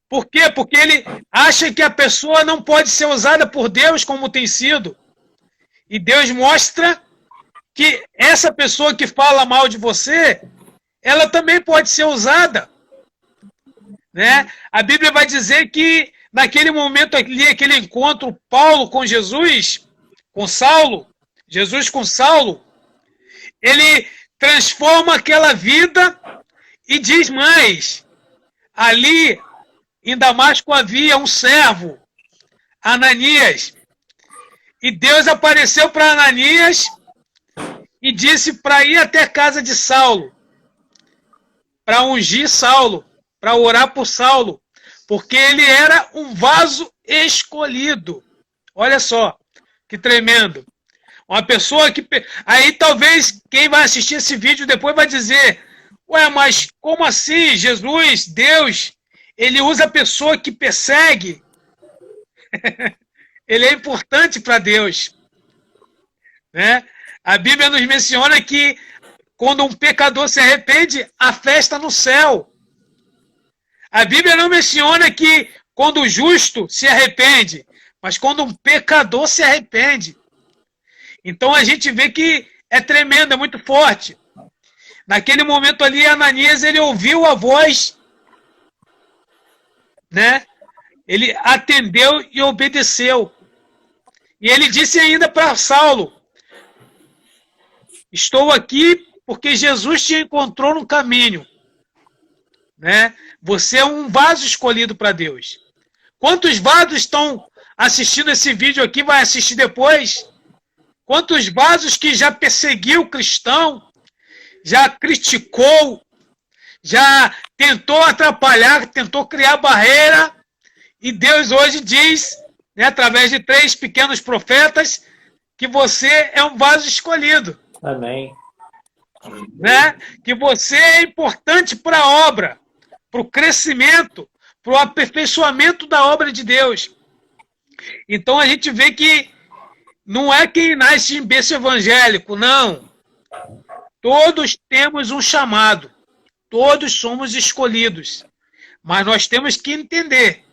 Por quê? Porque ele acha que a pessoa não pode ser usada por Deus como tem sido. E Deus mostra que essa pessoa que fala mal de você, ela também pode ser usada. Né? A Bíblia vai dizer que naquele momento ali, aquele encontro Paulo com Jesus, com Saulo, Jesus com Saulo, ele transforma aquela vida e diz mais, ali em Damasco havia um servo, Ananias, e Deus apareceu para Ananias e disse para ir até a casa de Saulo, para ungir Saulo, para orar por Saulo, porque ele era um vaso escolhido. Olha só, Que tremendo. Uma pessoa que... Aí talvez quem vai assistir esse vídeo depois vai dizer: ué, mas como assim? Jesus, Deus, ele usa a pessoa que persegue. Ele é importante para Deus. Né? A Bíblia nos menciona que quando um pecador se arrepende, há festa no céu. A Bíblia não menciona que quando o justo se arrepende, mas quando um pecador se arrepende. Então a gente vê que é tremendo, é muito forte. Naquele momento ali, Ananias, ele ouviu a voz, né? Ele atendeu e obedeceu. E ele disse ainda para Saulo: estou aqui porque Jesus te encontrou no caminho. Né? Você é um vaso escolhido para Deus. Quantos vasos estão assistindo esse vídeo aqui, vai assistir depois? Quantos vasos que já perseguiu o cristão, já criticou, já tentou atrapalhar, tentou criar barreira, e Deus hoje diz, né, através de 3 pequenos profetas, que você é um vaso escolhido. Amém. Né? Que você é importante para a obra, para o crescimento, para o aperfeiçoamento da obra de Deus. Então a gente vê que não é quem nasce em berço evangélico, não. Todos temos um chamado, todos somos escolhidos, mas nós temos que entender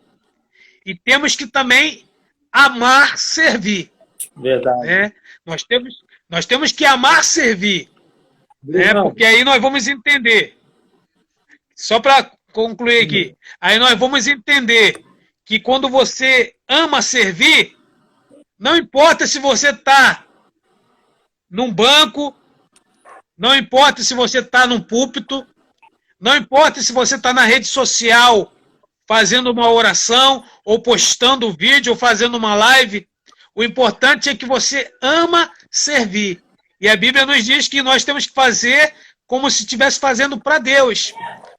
e temos que também amar servir. Verdade. Né? Nós temos que amar servir, né? Porque aí nós vamos entender. Só para concluir aqui, aí nós vamos entender que quando você ama servir, não importa se você está num banco, não importa se você está num púlpito, não importa se você está na rede social fazendo uma oração, ou postando vídeo, ou fazendo uma live, o importante é que você ama servir. E a Bíblia nos diz que nós temos que fazer como se estivesse fazendo para Deus.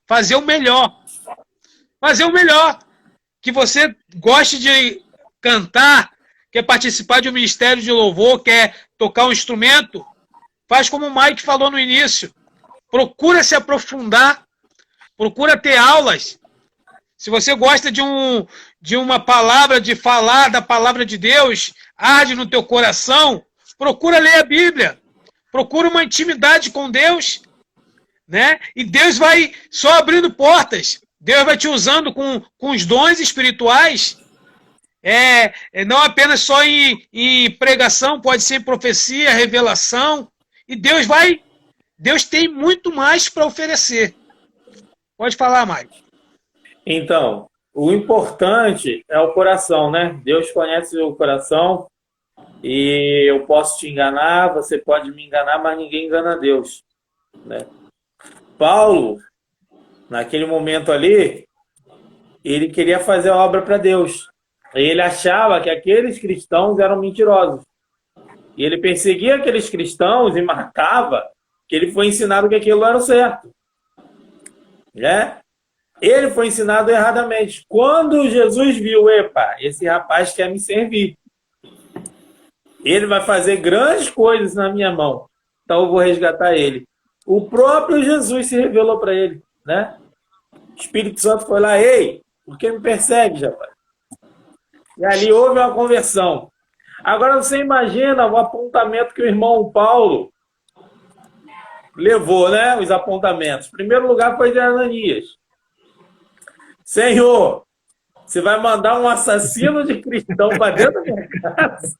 Fazer o melhor. Fazer o melhor. Que você goste de cantar, quer participar de um ministério de louvor, quer tocar um instrumento, faz como o Mike falou no início. Procura se aprofundar, procura ter aulas. Se você gosta de uma palavra, de falar da palavra de Deus, arde no teu coração, procura ler a Bíblia. Procura uma intimidade com Deus, né? E Deus vai só abrindo portas. Deus vai te usando com os dons espirituais. Não apenas só em pregação, pode ser em profecia, revelação. E Deus tem muito mais para oferecer. Pode falar, Mike. Então, o importante é o coração, né? Deus conhece o coração e eu posso te enganar, você pode me enganar, mas ninguém engana Deus, né? Paulo, naquele momento ali, ele queria fazer a obra para Deus. Ele achava que aqueles cristãos eram mentirosos. E ele perseguia aqueles cristãos e marcava que ele foi ensinado que aquilo era o certo. Né? Ele foi ensinado erradamente. Quando Jesus viu, epa, esse rapaz quer me servir. Ele vai fazer grandes coisas na minha mão. Então eu vou resgatar ele. O próprio Jesus se revelou para ele. Né? O Espírito Santo foi lá, ei, por que me persegue, rapaz? E ali houve uma conversão. Agora você imagina o apontamento que o irmão Paulo levou, né? Os apontamentos. Em primeiro lugar foi de Ananias. Senhor, você vai mandar um assassino de cristão para dentro da minha casa?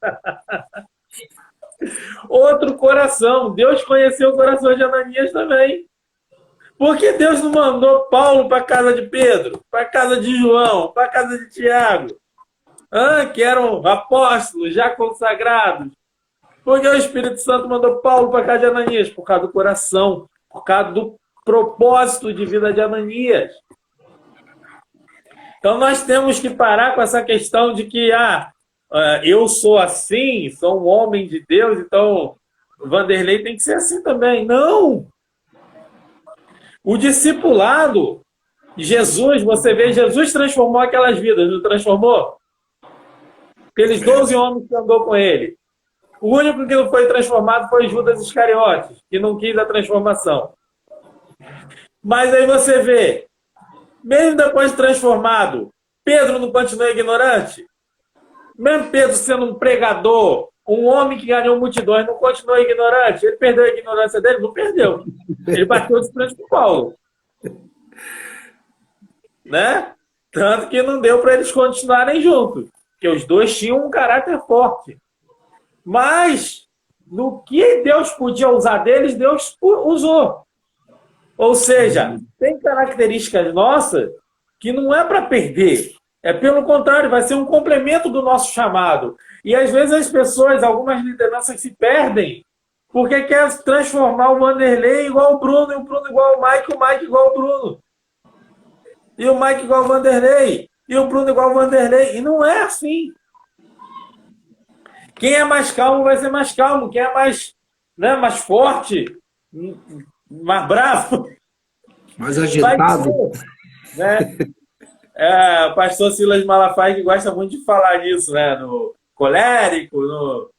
Outro coração. Deus conheceu o coração de Ananias também. Por que Deus não mandou Paulo para a casa de Pedro, para a casa de João, para a casa de Tiago? Que eram apóstolos já consagrados. Por que o Espírito Santo mandou Paulo para a casa de Ananias? Por causa do coração, por causa do propósito de vida de Ananias. Então nós temos que parar com essa questão de que eu sou assim, sou um homem de Deus, então o Vanderlei tem que ser assim também. Não! O discipulado, Jesus, você vê, Jesus transformou aquelas vidas, não transformou? Aqueles 12 homens que andou com ele. O único que não foi transformado foi Judas Iscariotes, que não quis a transformação. Mas aí você vê, mesmo depois de transformado, Pedro não continuou ignorante? Mesmo Pedro sendo um pregador, um homem que ganhou multidões, não continuou ignorante? Ele perdeu a ignorância dele? Não perdeu. Ele bateu de frente com Paulo. Né? Tanto que não deu para eles continuarem juntos. Porque os dois tinham um caráter forte. Mas, no que Deus podia usar deles, Deus usou. Ou seja, tem características nossas que não é para perder. É pelo contrário, vai ser um complemento do nosso chamado. E às vezes as pessoas, algumas lideranças se perdem porque quer transformar o Vanderlei igual o Bruno, e o Bruno igual o Mike igual o Bruno. E o Mike igual o Vanderlei, e o Bruno igual o Vanderlei. E não é assim. Quem é mais calmo vai ser mais calmo. Quem é mais, né, mais forte, mais bravo, mais agitado. Né? O pastor Silas Malafaia que gosta muito de falar nisso, né? No colérico,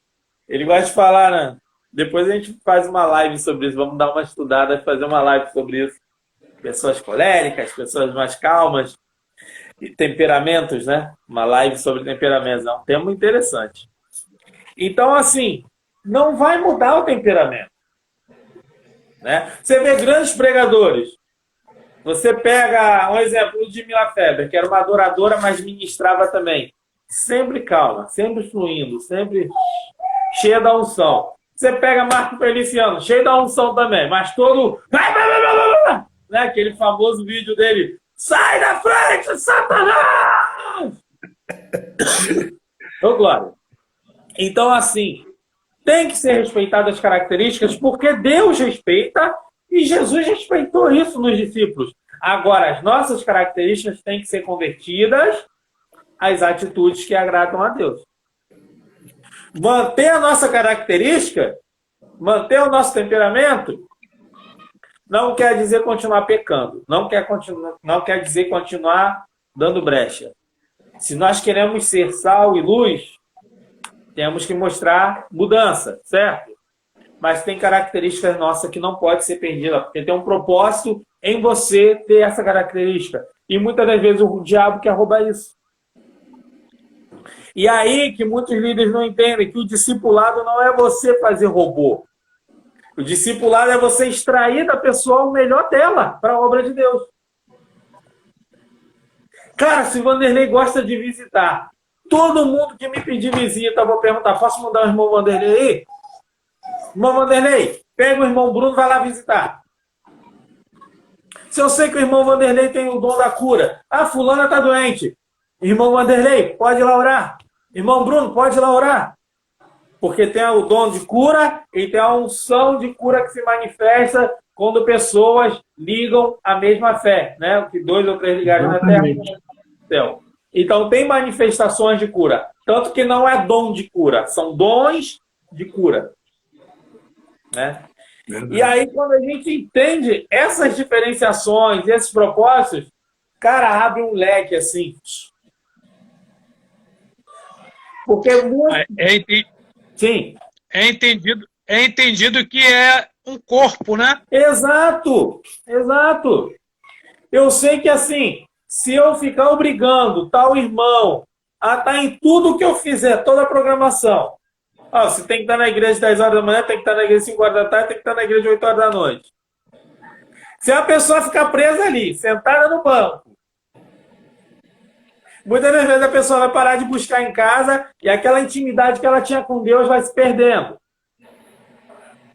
ele gosta de falar, né? Depois a gente faz uma live sobre isso. Vamos dar uma estudada, fazer uma live sobre isso. Pessoas coléricas, pessoas mais calmas, e temperamentos, né? Uma live sobre temperamentos. É um tema interessante. Então, assim, não vai mudar o temperamento. Né? Você vê grandes pregadores. Você pega um exemplo de Mila Feber, que era uma adoradora, mas ministrava também. Sempre calma, sempre fluindo, sempre cheia da unção. Você pega Marco Feliciano, cheio da unção também, mas todo... Né? Aquele famoso vídeo dele. Sai da frente, Satanás! Ô, Glória. Então, assim, tem que ser respeitadas as características, porque Deus respeita e Jesus respeitou isso nos discípulos. Agora, as nossas características têm que ser convertidas às atitudes que agradam a Deus. Manter a nossa característica, manter o nosso temperamento, não quer dizer continuar pecando, não quer dizer continuar dando brecha. Se nós queremos ser sal e luz, temos que mostrar mudança, certo? Mas tem características nossas que não pode ser perdida, porque tem um propósito em você ter essa característica. E muitas das vezes o diabo quer roubar isso. E aí que muitos líderes não entendem que o discipulado não é você fazer robô. O discipulado é você extrair da pessoa o melhor dela para a obra de Deus. Cara, se o Vanderlei gosta de visitar, todo mundo que me pedir visita, eu vou perguntar, posso mandar o irmão Vanderlei aí? Irmão Vanderlei, pega o irmão Bruno, vai lá visitar. Se eu sei que o irmão Vanderlei tem o dom da cura, fulana está doente. Irmão Vanderlei, pode ir lá orar. Irmão Bruno, pode ir lá orar. Porque tem o dom de cura e tem a unção de cura que se manifesta quando pessoas ligam a mesma fé, né? Que 2 ou 3 ligaram na terra e no céu. Então tem manifestações de cura. Tanto que não é dom de cura, são dons de cura. Né? E aí, quando a gente entende essas diferenciações, esses propósitos, cara, abre um leque assim. Porque muito... Sim. É entendido que é um corpo, né? Exato, exato. Eu sei que assim, se eu ficar obrigando tal irmão a estar em tudo que eu fizer, toda a programação, você tem que estar na igreja às 10 horas da manhã, tem que estar na igreja às 5 horas da tarde, tem que estar na igreja às 8 horas da noite. Se a pessoa ficar presa ali, sentada no banco, muitas das vezes a pessoa vai parar de buscar em casa e aquela intimidade que ela tinha com Deus vai se perdendo.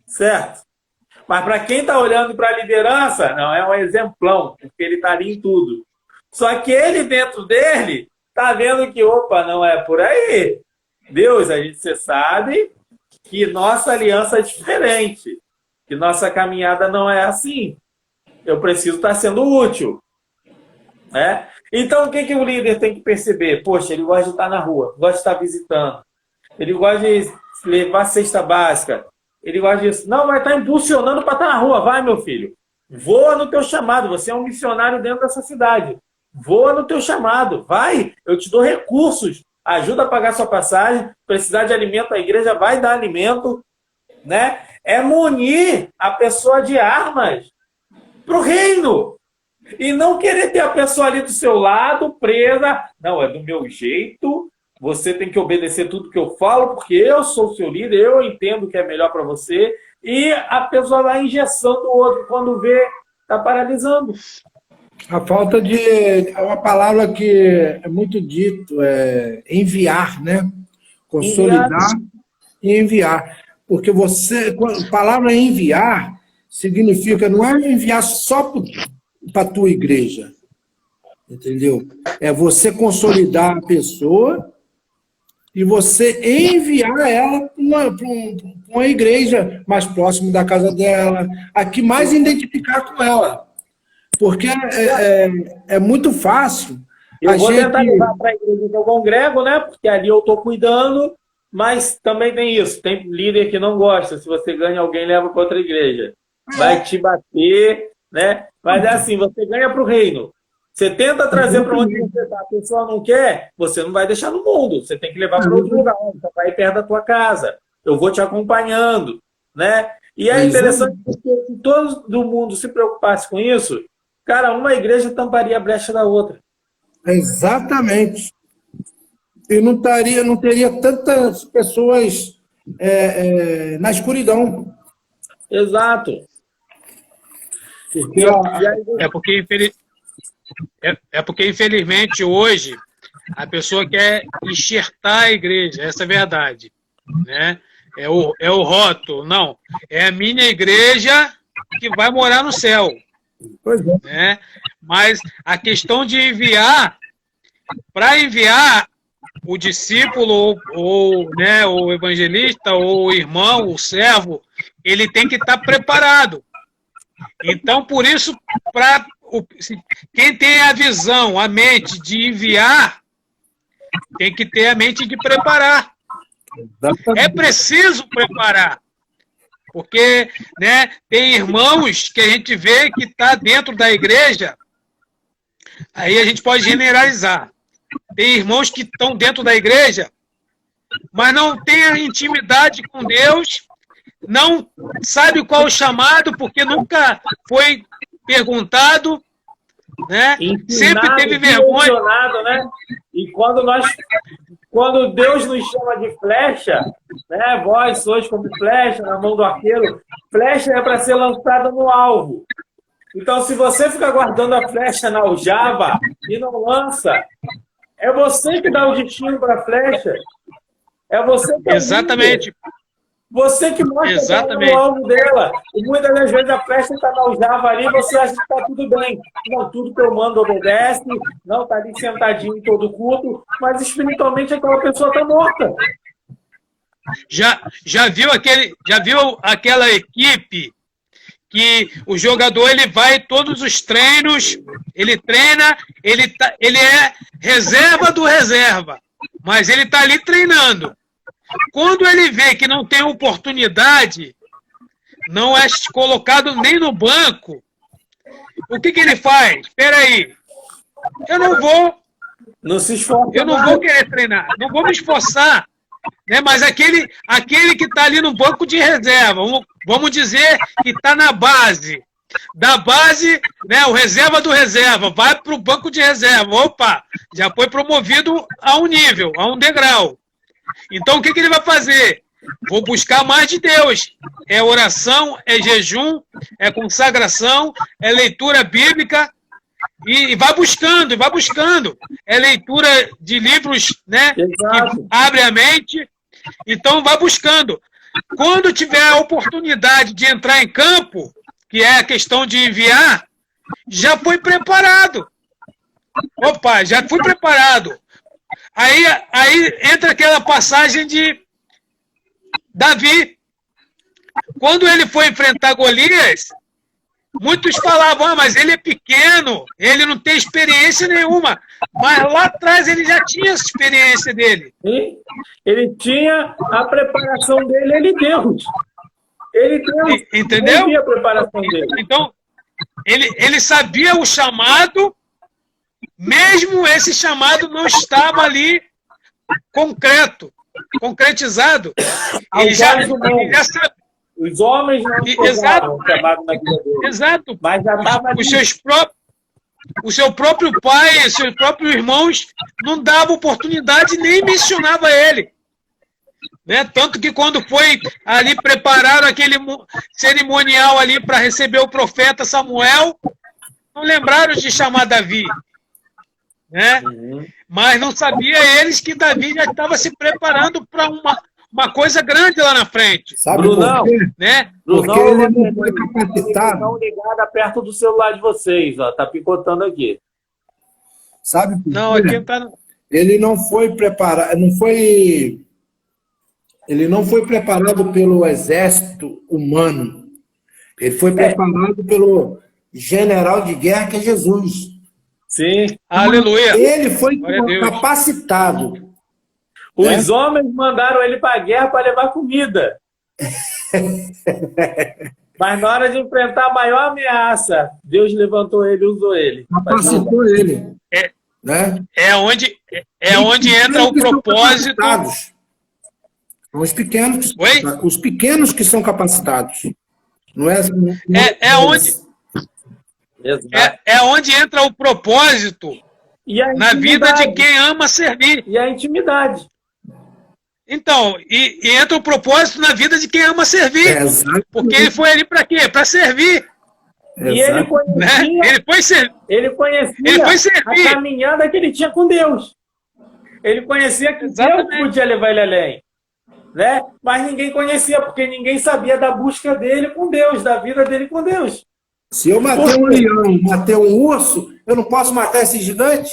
Certo? Mas para quem está olhando para a liderança, não, é um exemplão, porque ele está ali em tudo. Só que ele, dentro dele, está vendo que, opa, não é por aí. Deus, você sabe que nossa aliança é diferente, que nossa caminhada não é assim. Eu preciso estar sendo útil. Né? Então, o que o líder tem que perceber? Poxa, ele gosta de estar na rua, gosta de estar visitando, ele gosta de levar cesta básica, ele gosta disso. Não, vai estar impulsionando para estar na rua. Vai, meu filho. Voa no teu chamado. Você é um missionário dentro dessa cidade. Voa no teu chamado. Vai, eu te dou recursos ajuda a pagar sua passagem, precisar de alimento, a igreja vai dar alimento, né? É munir a pessoa de armas para o reino. E não querer ter a pessoa ali do seu lado, presa. Não, é do meu jeito, você tem que obedecer tudo que eu falo, porque eu sou o seu líder, eu entendo o que é melhor para você. E a pessoa vai engessando o outro, quando vê, está paralisando. A falta de... É uma palavra que é muito dito, é enviar, né? Consolidar e enviar. Porque a palavra enviar significa, não é enviar só para a tua igreja, entendeu? É você consolidar a pessoa e você enviar ela para uma igreja mais próxima da casa dela, a que mais identificar com ela. Porque é muito fácil. Eu vou tentar levar para a igreja que eu congrego, né? Porque ali eu estou cuidando, mas também tem isso. Tem líder que não gosta. Se você ganha alguém, leva para outra igreja. Vai te bater, né? Mas é assim, você ganha para o reino. Você tenta trazer para onde você está, a pessoa não quer, você não vai deixar no mundo. Você tem que levar para outro lugar, você vai perto da tua casa. Eu vou te acompanhando, né? E é interessante porque se todo mundo se preocupasse com isso, cara, uma igreja tamparia a brecha da outra. Exatamente. E não teria tantas pessoas na escuridão. Exato. Porque, infelizmente, hoje, a pessoa quer enxertar a igreja, essa é a verdade. Né? É o rótulo. Não, é a minha igreja que vai morar no céu. Pois é. Né? Mas a questão de enviar, para enviar o discípulo, ou o evangelista, ou o irmão, o servo, ele tem que estar preparado. Então, por isso, quem tem a visão, a mente de enviar, tem que ter a mente de preparar. É preciso preparar. Porque tem irmãos que a gente vê que está dentro da igreja, aí a gente pode generalizar. Tem irmãos que estão dentro da igreja, mas não tem a intimidade com Deus, não sabe qual o chamado, porque nunca foi perguntado, né? Sempre teve vergonha. Né? E quando Deus nos chama de flecha, né? Vós sois como flecha na mão do arqueiro, flecha é para ser lançada no alvo. Então, se você fica guardando a flecha na aljava e não lança, é você que dá o destino para a flecha. É você que Exatamente. Você que mostra o alvo dela. E muitas das vezes a flecha está na aljava ali e você acha que está tudo bem. Não, tudo que eu mando obedece, não está ali sentadinho em todo culto, mas espiritualmente aquela pessoa está morta. Já viu aquela equipe que o jogador ele vai todos os treinos, ele treina, ele é reserva do reserva, mas ele está ali treinando. Quando ele vê que não tem oportunidade, não é colocado nem no banco, o que ele faz? Espera aí, eu não vou. Não se esforça. Eu não vou querer treinar, não vou me esforçar. Né? Mas aquele que está ali no banco de reserva, vamos dizer que está na base. Da base, né, o reserva do reserva, vai para o banco de reserva. Opa, já foi promovido a um nível, a um degrau. Então, o que ele vai fazer? Vou buscar mais de Deus. É oração, é jejum, é consagração, é leitura bíblica. E vai buscando, e vai buscando. É leitura de livros, né, que abre a mente. Então, vai buscando. Quando tiver a oportunidade de entrar em campo, que é a questão de enviar, já foi preparado. Opa, já fui preparado. Aí entra aquela passagem de Davi. Quando ele foi enfrentar Golias, muitos falavam, mas ele é pequeno, ele não tem experiência nenhuma. Mas lá atrás ele já tinha essa experiência dele. Sim, ele tinha a preparação dele, ele deu. Ele deu. Entendeu? Ele a preparação dele. Então, ele sabia o chamado, mesmo esse chamado não estava ali concreto, concretizado. Aos Ele já olhos humanos. sabe. Os homens não enxergavam o chamado na vida dele. Exato. Mas já estava ali. O seu próprio pai, seus próprios irmãos não davam oportunidade nem mencionava ele. Né? Tanto que quando foi ali prepararam aquele cerimonial ali para receber o profeta Samuel, não lembraram de chamar Davi. Né? Mas não sabia eles que Davi já estava se preparando para uma coisa grande lá na frente. Sabe Brunão, por quê? Né? Porque Brunão, ele não foi capacitado. não ligada perto do celular de vocês, ó. Tá picotando aqui. Sabe por Não, quê? aqui tá... Ele não foi preparado, ele não foi preparado pelo exército humano. Ele foi preparado pelo general de guerra que é Jesus. Sim. Aleluia. Ele foi Glória a Deus. capacitado. Os homens mandaram ele para a guerra para levar comida. Mas na hora de enfrentar a maior ameaça, Deus levantou ele e usou ele. Capacitou ele. É. Né? É onde entra o propósito. São os pequenos, Oi? os pequenos que são capacitados. Não é, É onde entra o propósito na vida de quem ama servir. E a intimidade. Então, e entra o propósito na vida de quem ama servir. Porque ele foi ali para quê? Para servir. E ele conhecia, né? Ele foi servir a caminhada que ele tinha com Deus. Ele conhecia que Deus podia levar ele além. Né? Mas ninguém conhecia, porque ninguém sabia da busca dele com Deus, da vida dele com Deus. Se eu matar um leão, matar um urso, eu não posso matar esse gigante?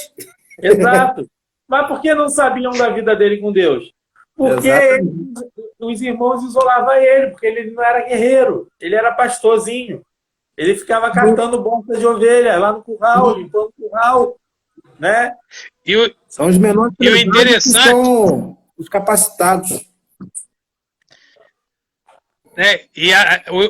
Exato. Mas por que não sabiam da vida dele com Deus? Porque os irmãos isolavam ele, porque ele não era guerreiro, ele era pastorzinho. Ele ficava catando bolsa de ovelha lá no curral, limpando o curral. Né? São os menores e o interessante, que são os capacitados.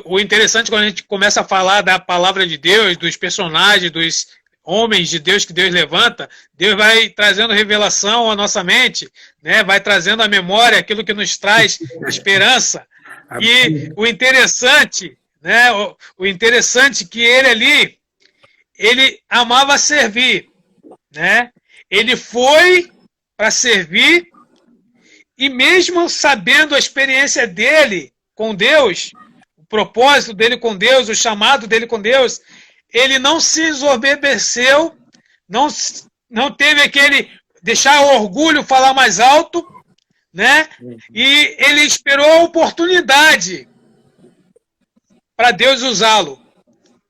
O interessante quando a gente começa a falar da palavra de Deus, dos personagens, dos homens de Deus que Deus levanta, Deus vai trazendo revelação à nossa mente, né? Vai trazendo à memória aquilo que nos traz esperança. E o interessante, né? O interessante que ele ali, ele amava servir, né? Ele foi para servir e mesmo sabendo a experiência dele com Deus, o propósito dele com Deus, o chamado dele com Deus, ele não se exorbeceu, não teve aquele deixar o orgulho falar mais alto, né? E ele esperou a oportunidade para Deus usá-lo,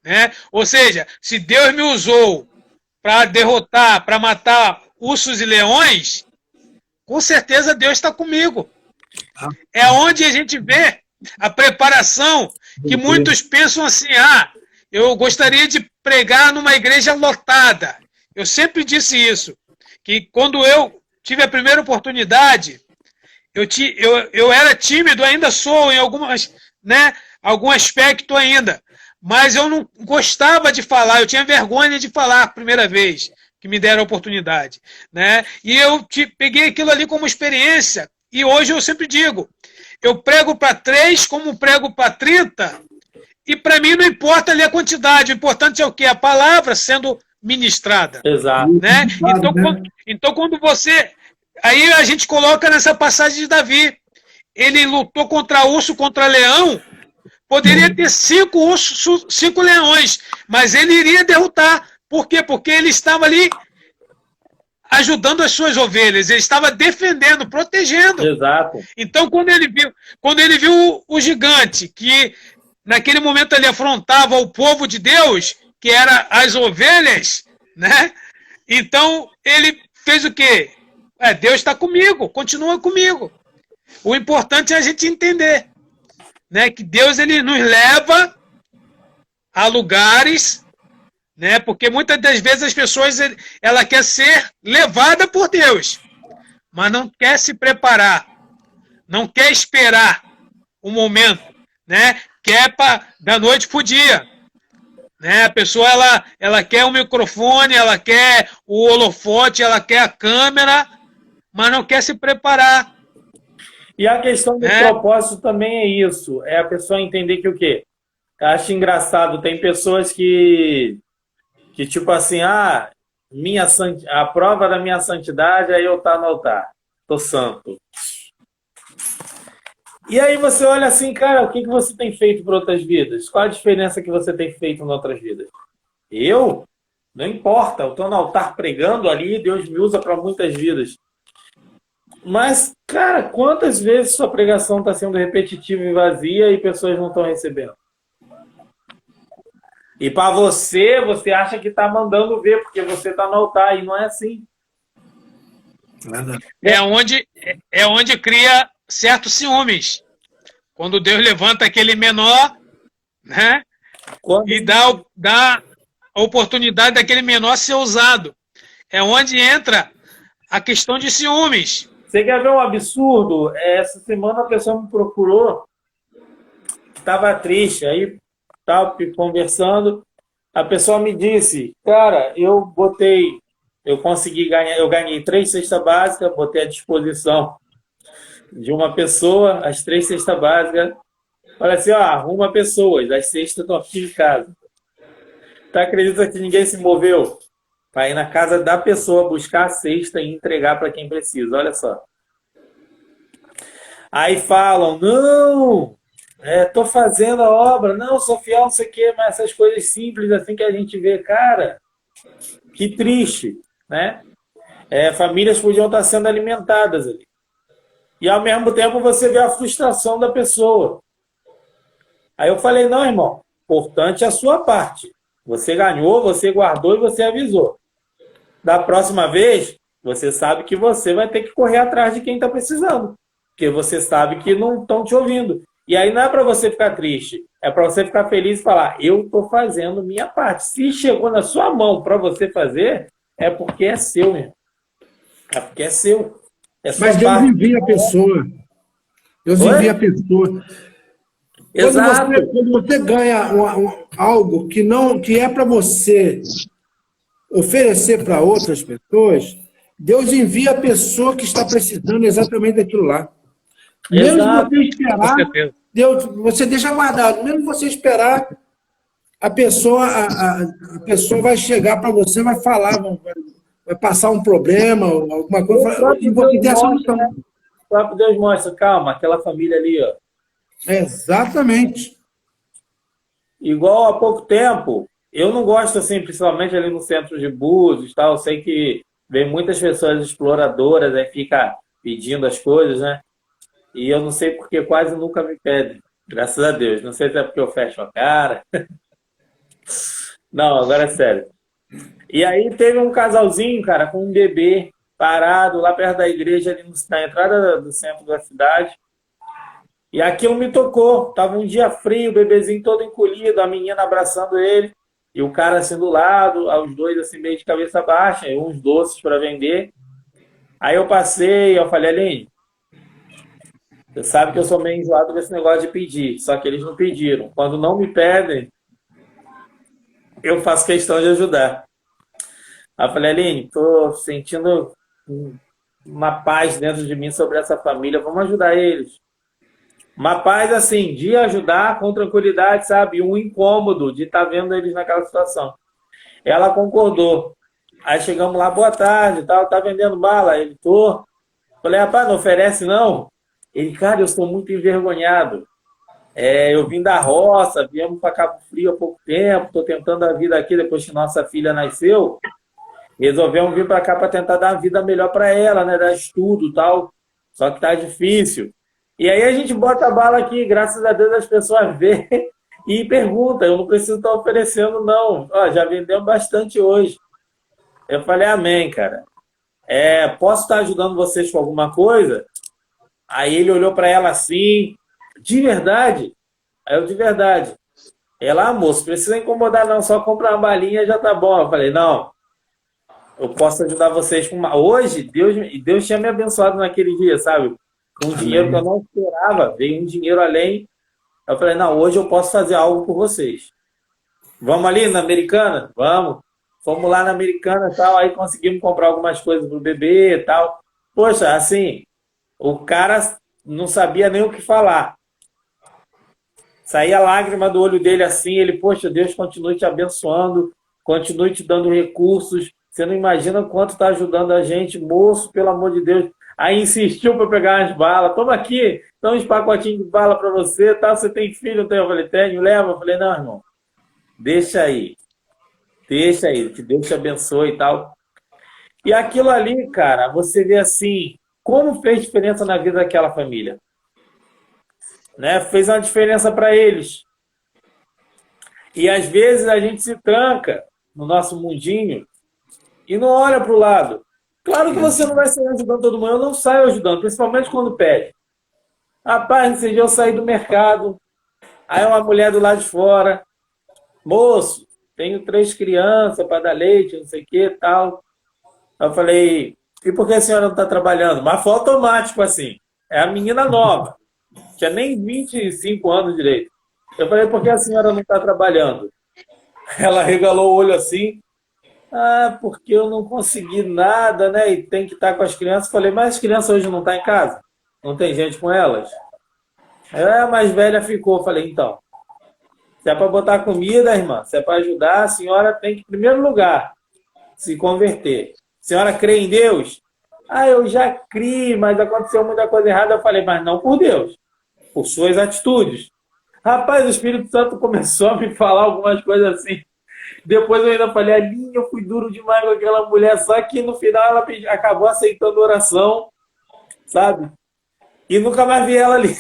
né? Ou seja, se Deus me usou para derrotar, para matar ursos e leões, com certeza Deus está comigo. É onde a gente vê a preparação que muitos pensam assim, eu gostaria de pregar numa igreja lotada. Eu sempre disse isso, que quando eu tive a primeira oportunidade, eu era tímido, ainda sou em algum aspecto ainda, mas eu não gostava de falar, eu tinha vergonha de falar a primeira vez que me deram a oportunidade. Né? E eu peguei aquilo ali como experiência, e hoje eu sempre digo, eu prego para 3 como prego para 30, e para mim não importa ali a quantidade, o importante é o quê? A palavra sendo ministrada. Exato. Né? Então, quando você... Aí a gente coloca nessa passagem de Davi. Ele lutou contra urso, contra leão, poderia ter 5 ursos, 5 leões, mas ele iria derrotar. Por quê? Porque ele estava ali ajudando as suas ovelhas, ele estava defendendo, protegendo. Exato. Então, quando ele viu o gigante, que naquele momento ele afrontava o povo de Deus, que era as ovelhas, né? Então, ele fez o quê? Deus está comigo, continua comigo. O importante é a gente entender, né, que Deus ele nos leva a lugares, né, porque muitas das vezes as pessoas ela quer ser levada por Deus, mas não quer se preparar, não quer esperar o momento, né, quer da noite para o dia. Né, a pessoa ela quer o microfone, ela quer o holofote, ela quer a câmera, mas não quer se preparar. E a questão do É. propósito também é isso. É a pessoa entender que o quê? Eu acho engraçado, tem pessoas que tipo assim, a prova da minha santidade é eu estar no altar. Tô santo. E aí você olha assim, cara, o que você tem feito por outras vidas? Qual a diferença que você tem feito em outras vidas? Eu? Não importa, eu estou no altar pregando ali, Deus me usa para muitas vidas. Mas, cara, quantas vezes sua pregação está sendo repetitiva e vazia e pessoas não estão recebendo? E para você acha que está mandando ver, porque você está no altar, e não é assim. É onde cria certos ciúmes. Quando Deus levanta aquele menor, né? E dá a oportunidade daquele menor ser usado. É onde entra a questão de ciúmes. Você quer ver um absurdo? Essa semana a pessoa me procurou, estava triste, aí estava conversando, a pessoa me disse, cara, eu ganhei 3 cestas básicas, botei à disposição de uma pessoa, as 3 cestas básicas, falei assim, arruma pessoas, as cestas estão aqui em casa. Tu acredita que ninguém se moveu para ir na casa da pessoa buscar a cesta e entregar para quem precisa? Olha só. Aí falam, não, tô fazendo a obra, não, sou fiel, não sei o quê, mas essas coisas simples assim que a gente vê, cara, que triste, né? Famílias podiam estar sendo alimentadas ali. E ao mesmo tempo você vê a frustração da pessoa. Aí eu falei, não, irmão, importante é a sua parte. Você ganhou, você guardou e você avisou. Da próxima vez, você sabe que você vai ter que correr atrás de quem está precisando. Porque você sabe que não estão te ouvindo. E aí não é para você ficar triste. É para você ficar feliz e falar, eu estou fazendo minha parte. Se chegou na sua mão para você fazer, é porque é seu, meu. É porque é seu. É sua Mas Deus parte. envia a pessoa. Deus envia a pessoa. Exato. Quando você ganha algo que é para você oferecer para outras pessoas, Deus envia a pessoa que está precisando exatamente daquilo lá. Mesmo Exato. você esperar, você deixa guardado. Mesmo você esperar, a pessoa vai chegar para você, vai falar, vai passar um problema, alguma coisa, e você tem a solução. O próprio Deus mostra, calma, aquela família ali, ó. Exatamente. Igual há pouco tempo, eu não gosto assim, principalmente ali no centro de Búzios, tal. Eu sei que vem muitas pessoas exploradoras, aí fica pedindo as coisas, né? E eu não sei porque quase nunca me pedem, graças a Deus. Não sei se é porque eu fecho a cara. Não, agora é sério. E aí teve um casalzinho, cara, com um bebê parado lá perto da igreja, ali na entrada do centro da cidade. E aquilo me tocou. Tava um dia frio, o bebezinho todo encolhido, a menina abraçando ele, e o cara assim do lado, os dois assim meio de cabeça baixa, e uns doces para vender. Aí eu passei, eu falei, Aline, você sabe que eu sou meio enjoado desse negócio de pedir, só que eles não pediram. Quando não me pedem, eu faço questão de ajudar. Aí eu falei, Aline, tô sentindo uma paz dentro de mim sobre essa família, vamos ajudar eles. Uma paz, assim, de ajudar com tranquilidade, sabe? Um incômodo de estar vendo eles naquela situação. Ela concordou. Aí chegamos lá, boa tarde, tal, tá vendendo bala? Ele, tô. Falei, rapaz, não oferece não? Ele, cara, eu sou muito envergonhado. Eu vim da roça, viemos para Cabo Frio há pouco tempo, tô tentando a vida aqui depois que nossa filha nasceu. Resolvemos vir para cá para tentar dar uma vida melhor para ela, né? Dar estudo e tal. Só que tá difícil. E aí a gente bota a bala aqui, graças a Deus as pessoas veem e perguntam, eu não preciso estar oferecendo não, já vendemos bastante hoje. Eu falei, amém, cara. Posso estar ajudando vocês com alguma coisa? Aí ele olhou para ela assim, de verdade? Aí eu, de verdade. Ela, moço, precisa incomodar não, só comprar uma balinha já tá bom. Eu falei, não, eu posso ajudar vocês com uma... Hoje, Deus tinha me abençoado naquele dia, sabe? Com um dinheiro que eu não esperava, veio um dinheiro além. Eu falei, não, hoje eu posso fazer algo por vocês. Vamos ali na Americana? Vamos. Fomos lá na Americana e tal, aí conseguimos comprar algumas coisas pro bebê e tal. Poxa, assim, o cara não sabia nem o que falar. Saía lágrima do olho dele assim, ele, poxa, Deus continue te abençoando, continue te dando recursos. Você não imagina o quanto está ajudando a gente, moço, pelo amor de Deus. Aí insistiu para pegar umas balas. Toma aqui, dá uns pacotinhos de bala para você, tá? Você tem filho? Eu falei, tenho, leva. Eu falei, não, irmão, deixa aí, que Deus te abençoe e tal. E aquilo ali, cara, você vê assim, como fez diferença na vida daquela família. Né? Fez uma diferença para eles. E às vezes a gente se tranca no nosso mundinho e não olha para o lado. Claro que você não vai sair ajudando todo mundo, eu não saio ajudando, principalmente quando pede. Rapaz, nesse dia eu saí do mercado, aí uma mulher do lado de fora, moço, tenho 3 crianças para dar leite, não sei o que tal. Eu falei, e por que a senhora não está trabalhando? Mas foi automático assim, é a menina nova. Tinha nem 25 anos direito. Eu falei, por que a senhora não está trabalhando? Ela regalou o olho assim. Ah, porque eu não consegui nada, né? E tem que estar com as crianças. Eu falei, mas as crianças hoje não estão em casa? Não tem gente com elas? A mais velha ficou. Eu falei, então, se é para botar comida, irmã, se é para ajudar, a senhora tem que, em primeiro lugar, se converter. A senhora crê em Deus? Ah, eu já criei, mas aconteceu muita coisa errada. Eu falei, mas não por Deus, por suas atitudes. Rapaz, o Espírito Santo começou a me falar algumas coisas assim. Depois eu ainda falei, Alinha, eu fui duro demais com aquela mulher, só que no final ela acabou aceitando oração, sabe? E nunca mais vi ela ali.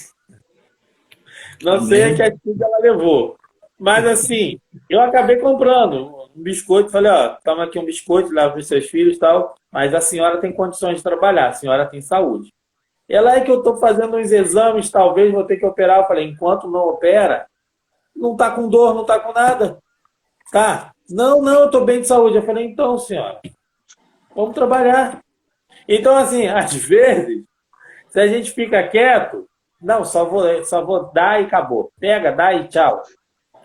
Não sei a que atitude ela levou. Mas assim, eu acabei comprando um biscoito, falei, ó, toma aqui um biscoito, leva para os seus filhos e tal, mas a senhora tem condições de trabalhar, a senhora tem saúde. Ela é que eu estou fazendo uns exames, talvez vou ter que operar. Eu falei, enquanto não opera, não está com dor, não está com nada. Tá? Não, eu estou bem de saúde. Eu falei, então, senhora, vamos trabalhar. Então, assim, às vezes, se a gente fica quieto, não, só vou dar e acabou. Pega, dá e tchau.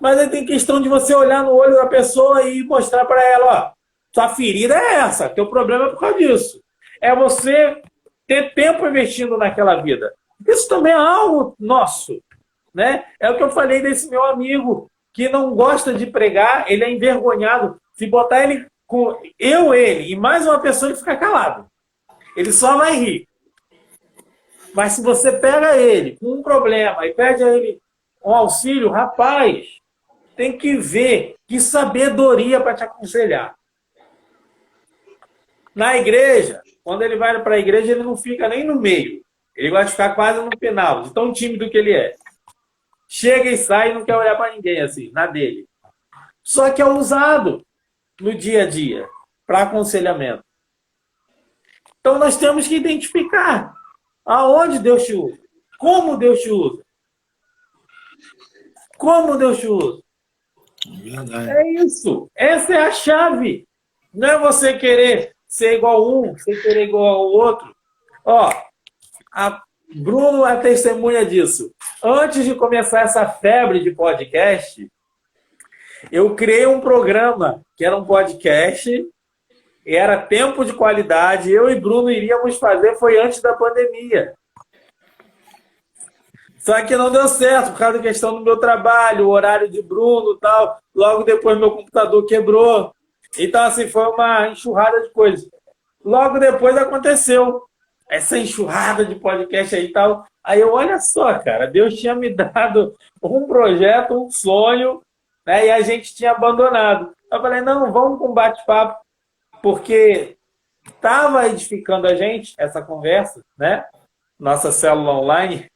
Mas aí tem questão de você olhar no olho da pessoa e mostrar para ela, ó, sua ferida é essa, teu problema é por causa disso. É você ter tempo investindo naquela vida. Isso também é algo nosso, né? É o que eu falei desse meu amigo que não gosta de pregar, ele é envergonhado. Se botar ele com ele e mais uma pessoa, ele fica calado. Ele só vai rir. Mas se você pega ele com um problema e pede a ele um auxílio, rapaz, tem que ver que sabedoria para te aconselhar. Na igreja, quando ele vai para a igreja, ele não fica nem no meio. Ele gosta de ficar quase no final, de tão tímido que ele é. Chega e sai e não quer olhar para ninguém, assim, na dele. Só que é usado no dia a dia para aconselhamento. Então nós temos que identificar aonde Deus te usa, como Deus te usa. Como Deus te usa. Verdade. É isso. Essa é a chave. Não é você querer ser igual um, você querer igual ao outro. Ó, a Bruno é testemunha disso. Antes de começar essa febre de podcast, eu criei um programa que era um podcast, era tempo de qualidade, eu e Bruno iríamos fazer, foi antes da pandemia. Só que não deu certo, por causa da questão do meu trabalho, o horário de Bruno e tal. Logo depois meu computador quebrou. Então, assim, foi uma enxurrada de coisas. Logo depois aconteceu essa enxurrada de podcast aí e tal. Aí eu, olha só, cara, Deus tinha me dado um projeto, um sonho, né, e a gente tinha abandonado. Eu falei, não, vamos com um bate-papo, porque estava edificando a gente, essa conversa, né? Nossa célula online.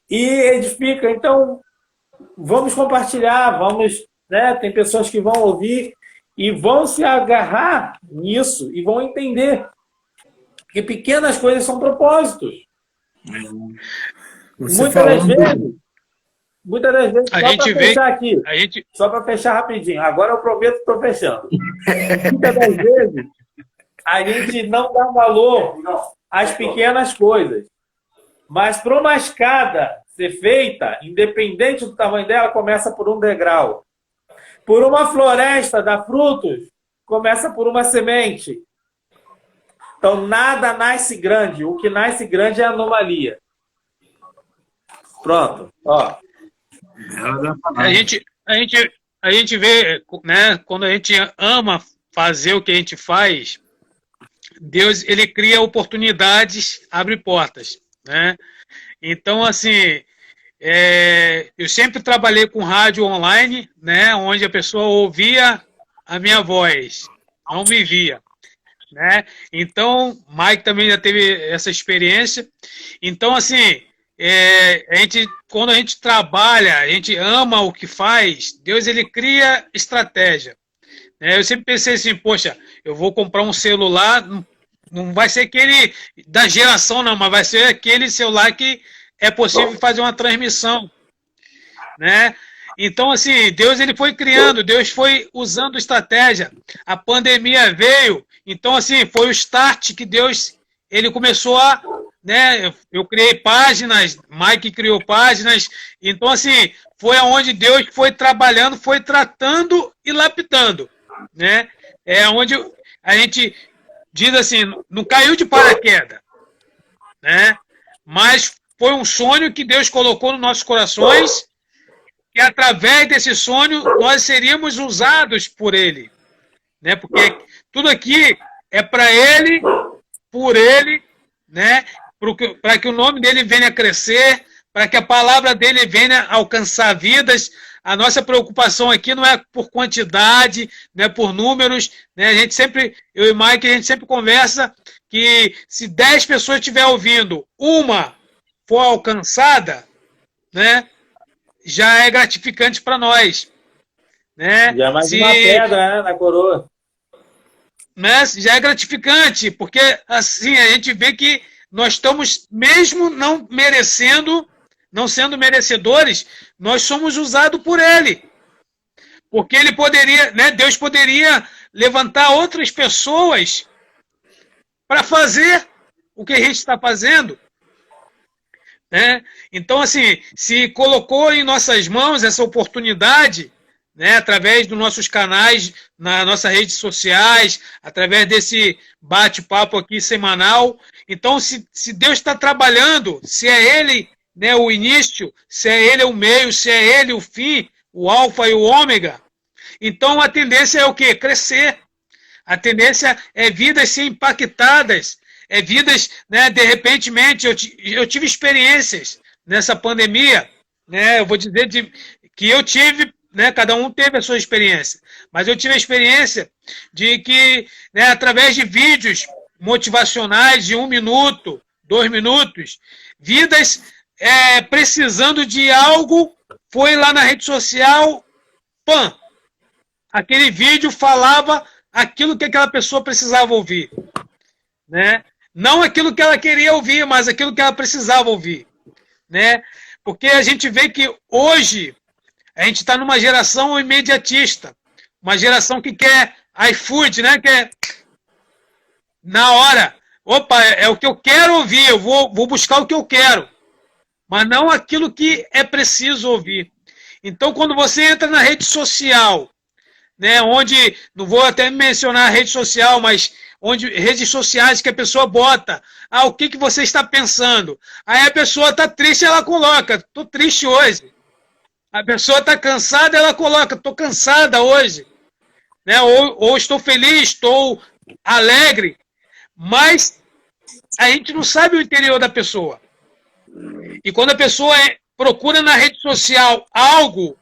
E edifica. Então, vamos compartilhar, vamos, né? Tem pessoas que vão ouvir e vão se agarrar nisso e vão entender que pequenas coisas são propósitos. Muitas das vezes, A só gente para vê, fechar aqui, a gente, só para fechar rapidinho, agora eu prometo que estou fechando. Muitas das vezes, a gente não dá valor às pequenas coisas. Mas para uma escada ser feita, independente do tamanho dela, começa por um degrau. Por uma floresta dar frutos, começa por uma semente. Então, nada nasce grande. O que nasce grande é anomalia. Pronto. Ó. A gente vê, né, quando a gente ama fazer o que a gente faz, Deus, ele cria oportunidades, abre portas, né? Então, assim, eu sempre trabalhei com rádio online, né, onde a pessoa ouvia a minha voz, não me via, né? Então, Mike também já teve essa experiência. Então, assim, quando a gente trabalha, a gente ama o que faz, Deus, ele cria estratégia. Eu sempre pensei assim, poxa, eu vou comprar um celular, não vai ser aquele da geração não, mas vai ser aquele celular que é possível fazer uma transmissão, né? Então, assim, Deus, ele foi criando, Deus foi usando estratégia. A pandemia veio, então, assim, foi o start que Deus, ele começou a, né? Eu criei páginas, Mike criou páginas, então, assim, foi aonde Deus foi trabalhando, foi tratando e lapidando, né? É onde a gente diz assim, não caiu de paraquedas, né? Mas foi um sonho que Deus colocou nos nossos corações, que através desse sonho nós seríamos usados por Ele, né? Porque tudo aqui é para Ele, por Ele, né? Para que o nome dele venha a crescer, para que a palavra dele venha a alcançar vidas. A nossa preocupação aqui não é por quantidade, não é por números, né? A gente sempre, eu e Mike, a gente sempre conversa que se 10 pessoas estiverem ouvindo, uma for alcançada, né? Já é gratificante para nós, né? Já é mais uma pedra, né, na coroa. Né? Já é gratificante, porque assim a gente vê que nós estamos, mesmo não merecendo, não sendo merecedores, nós somos usados por Ele. Porque Ele poderia, né, Deus poderia levantar outras pessoas para fazer o que a gente está fazendo. Né? Então, assim, se colocou em nossas mãos essa oportunidade, né, através dos nossos canais, nas nossas redes sociais, através desse bate-papo aqui semanal. Então, se Deus está trabalhando, se é Ele, né, o início, se é Ele o meio, se é Ele o fim, o alfa e o ômega, então a tendência é o quê? Crescer. A tendência é vidas ser impactadas, é vidas, né, de repentemente, eu tive experiências nessa pandemia, né, eu vou dizer que eu tive, né, cada um teve a sua experiência, mas eu tive a experiência de que, né, através de vídeos motivacionais de 1 minuto, 2 minutos, vidas precisando de algo, foi lá na rede social, pã, aquele vídeo falava aquilo que aquela pessoa precisava ouvir, né? Não aquilo que ela queria ouvir, mas aquilo que ela precisava ouvir, né? Porque a gente vê que hoje a gente está numa geração imediatista, uma geração que quer iFood, né? Quer na hora. Opa, é o que eu quero ouvir, eu vou buscar o que eu quero, mas não aquilo que é preciso ouvir. Então, quando você entra na rede social, né, onde, não vou até mencionar a rede social, mas onde redes sociais que a pessoa bota, o que você está pensando? Aí a pessoa está triste, ela coloca, estou triste hoje. A pessoa está cansada, ela coloca, estou cansada hoje. Né? Ou estou feliz, estou alegre. Mas a gente não sabe o interior da pessoa. E quando a pessoa procura na rede social algo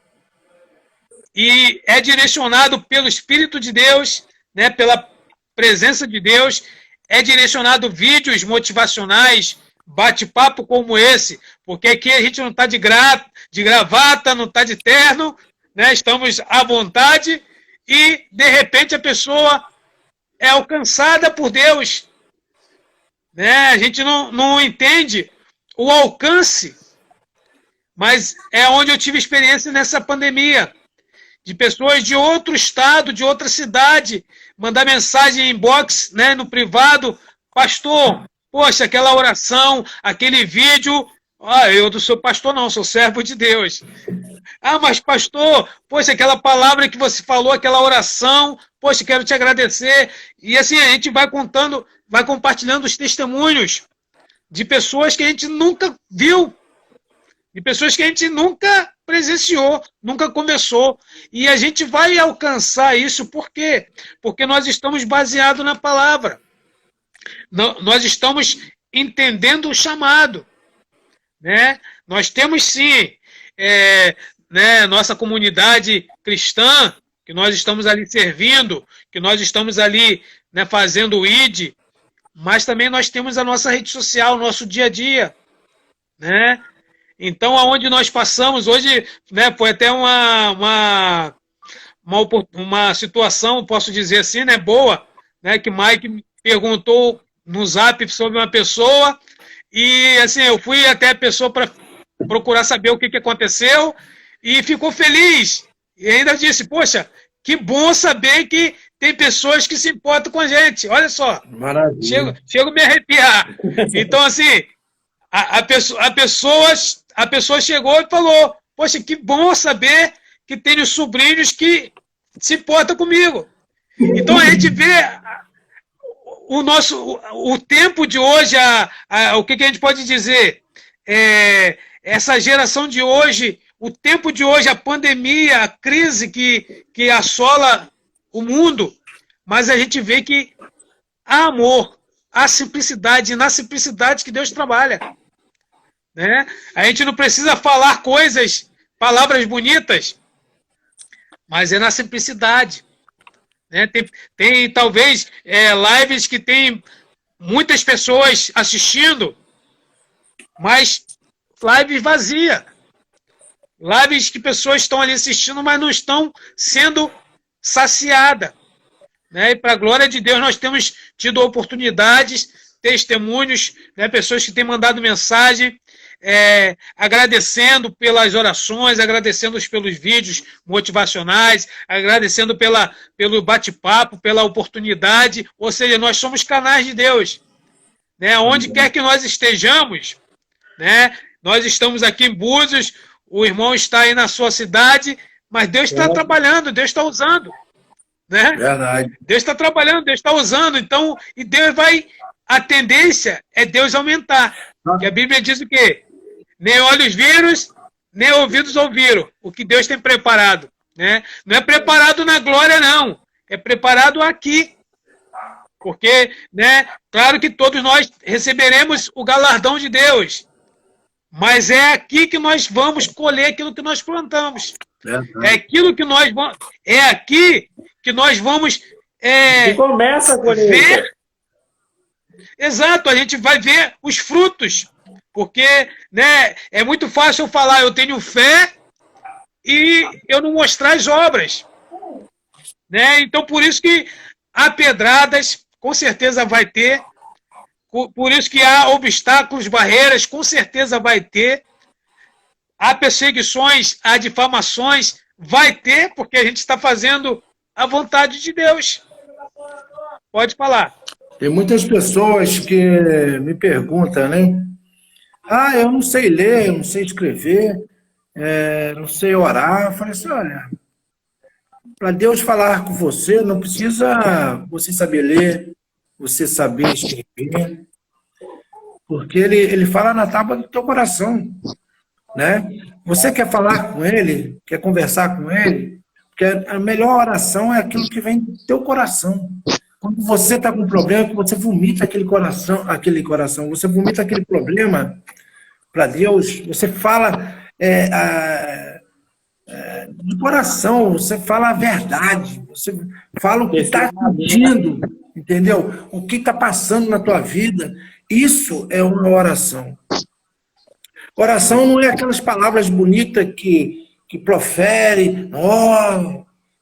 e é direcionado pelo Espírito de Deus, né, pela presença de Deus, é direcionado vídeos motivacionais, bate-papo como esse, porque aqui a gente não está de gravata, não está de terno, né, estamos à vontade e, de repente, a pessoa é alcançada por Deus. Né? A gente não entende o alcance, mas é onde eu tive experiência nessa pandemia, de pessoas de outro estado, de outra cidade, mandar mensagem em inbox, né, no privado, pastor, poxa, aquela oração, aquele vídeo, eu não sou pastor não, sou servo de Deus. Mas pastor, poxa, aquela palavra que você falou, aquela oração, poxa, quero te agradecer. E assim, a gente vai contando vai compartilhando os testemunhos de pessoas que a gente nunca viu, de pessoas que a gente nunca presenciou, nunca conversou. E a gente vai alcançar isso por quê? Porque nós estamos baseados na palavra. Nós estamos entendendo o chamado. Né? Nós temos sim nossa comunidade cristã, que nós estamos ali servindo, que nós estamos ali, né, fazendo o ID, mas também nós temos a nossa rede social, o nosso dia a dia. Né? Então, aonde nós passamos, hoje, né, foi até uma situação, posso dizer assim, né, boa, né, que Mike perguntou no Zap sobre uma pessoa, e assim, eu fui até a pessoa para procurar saber o que aconteceu, e ficou feliz. E ainda disse, poxa, que bom saber que tem pessoas que se importam com a gente. Olha só. Maravilha. Chego a me arrepiar. Então, assim, a pessoa chegou e falou, poxa, que bom saber que tem os sobrinhos que se importam comigo. Então, a gente vê o tempo de hoje, o que a gente pode dizer? Essa geração de hoje, o tempo de hoje, a pandemia, a crise que assola o mundo, mas a gente vê que há amor, há simplicidade, e na simplicidade que Deus trabalha. Né? A gente não precisa falar palavras bonitas, mas é na simplicidade. Né? Tem talvez lives que tem muitas pessoas assistindo, mas lives vazia. Lives que pessoas estão ali assistindo, mas não estão sendo saciadas. Né? E para a glória de Deus, nós temos tido oportunidades, testemunhos, né? Pessoas que têm mandado mensagem, agradecendo pelas orações, agradecendo pelos vídeos motivacionais, agradecendo pelo bate-papo, pela oportunidade. Ou seja, nós somos canais de Deus. Né? Onde quer que nós estejamos, né? Nós estamos aqui em Búzios, o irmão está aí na sua cidade, mas Deus está trabalhando, Deus está usando. Né? Verdade. Deus está trabalhando, Deus está usando. Então, e Deus vai... A tendência é Deus aumentar. Porque a Bíblia diz o quê? Nem olhos viram, nem ouvidos ouviram. O que Deus tem preparado. Né? Não é preparado na glória, não. É preparado aqui. Porque, né, claro que todos nós receberemos o galardão de Deus. Mas é aqui que nós vamos colher aquilo que nós plantamos. É aquilo que nós vamos. É aqui que nós vamos começa a colher. Ver. Exato, a gente vai ver os frutos. Porque, né, é muito fácil eu falar, eu tenho fé e eu não mostrar as obras. Né? Então, por isso que há pedradas, com certeza vai ter. Por isso que há obstáculos, barreiras, com certeza vai ter. Há perseguições, há difamações, vai ter, porque a gente está fazendo a vontade de Deus. Pode falar. Tem muitas pessoas que me perguntam, né? Ah, eu não sei ler, eu não sei escrever, não sei orar. Eu falei assim, olha, para Deus falar com você, não precisa você saber ler, você saber escrever, porque ele fala na tábua do teu coração, né? Você quer falar com ele, quer conversar com ele, porque a melhor oração é aquilo que vem do teu coração. Quando você está com um problema, você vomita aquele coração, você vomita aquele problema para Deus, você fala do coração, você fala a verdade, você fala o que está sentindo, entendeu? O que está passando na tua vida. Isso é uma oração. Oração não é aquelas palavras bonitas que profere,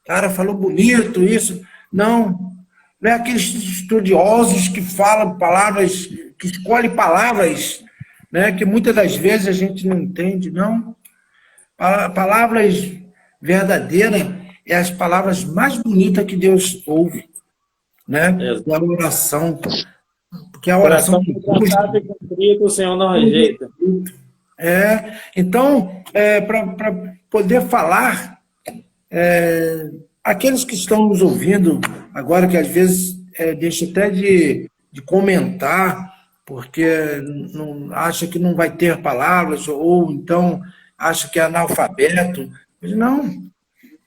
cara falou bonito isso. Não é aqueles estudiosos que falam palavras, que escolhem palavras, né, que muitas das vezes a gente não entende, não. Palavras verdadeiras é as palavras mais bonitas que Deus ouve, né? É a oração. Porque a oração que o Senhor não rejeita. Então, para poder falar, aqueles que estão nos ouvindo agora, que às vezes deixa até de de comentar, porque acha que não vai ter palavras, ou então acha que é analfabeto. Não,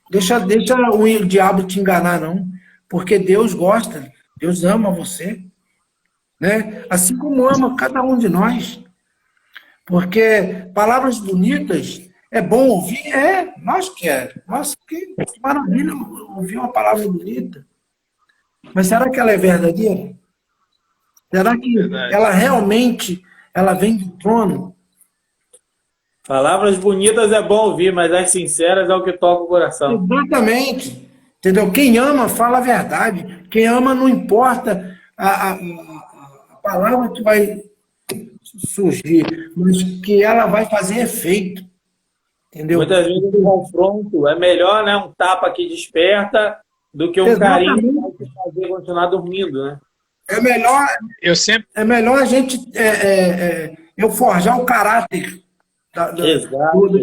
deixa o diabo te enganar, não, porque Deus gosta, Deus ama você, né? Assim como ama cada um de nós. Porque palavras bonitas é bom ouvir? Nós queremos. Nossa, que maravilha ouvir uma palavra bonita. Mas será que ela é verdadeira? Será que ela realmente vem do trono? Palavras bonitas é bom ouvir, mas as sinceras é o que toca o coração. Exatamente. Entendeu? Quem ama fala a verdade. Quem ama não importa a palavra que vai surgir, mas que ela vai fazer efeito. Entendeu? Muitas vezes um confronto é melhor, né? Um tapa que desperta do que um carinho que vai te fazer continuar dormindo, né? É melhor a gente eu forjar o caráter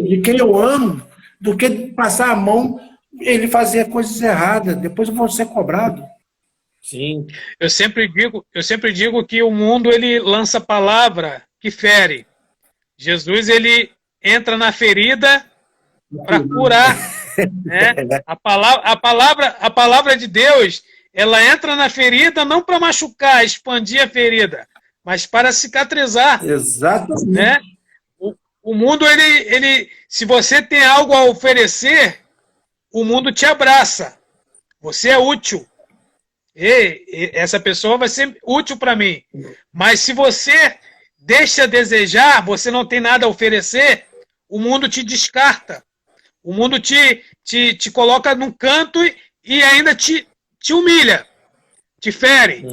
de quem eu amo do que passar a mão ele fazer coisas erradas. Depois eu vou ser cobrado. Sim. Eu sempre digo que o mundo ele lança palavra que fere. Jesus ele entra na ferida para curar, né? A palavra de Deus, ela entra na ferida não para machucar, expandir a ferida, mas para cicatrizar. Exatamente. Né? O mundo ele, se você tem algo a oferecer, o mundo te abraça. Você é útil. Essa pessoa vai ser útil para mim. Mas se você deixa a desejar, você não tem nada a oferecer, o mundo te descarta. O mundo te coloca num canto e ainda te humilha, te fere.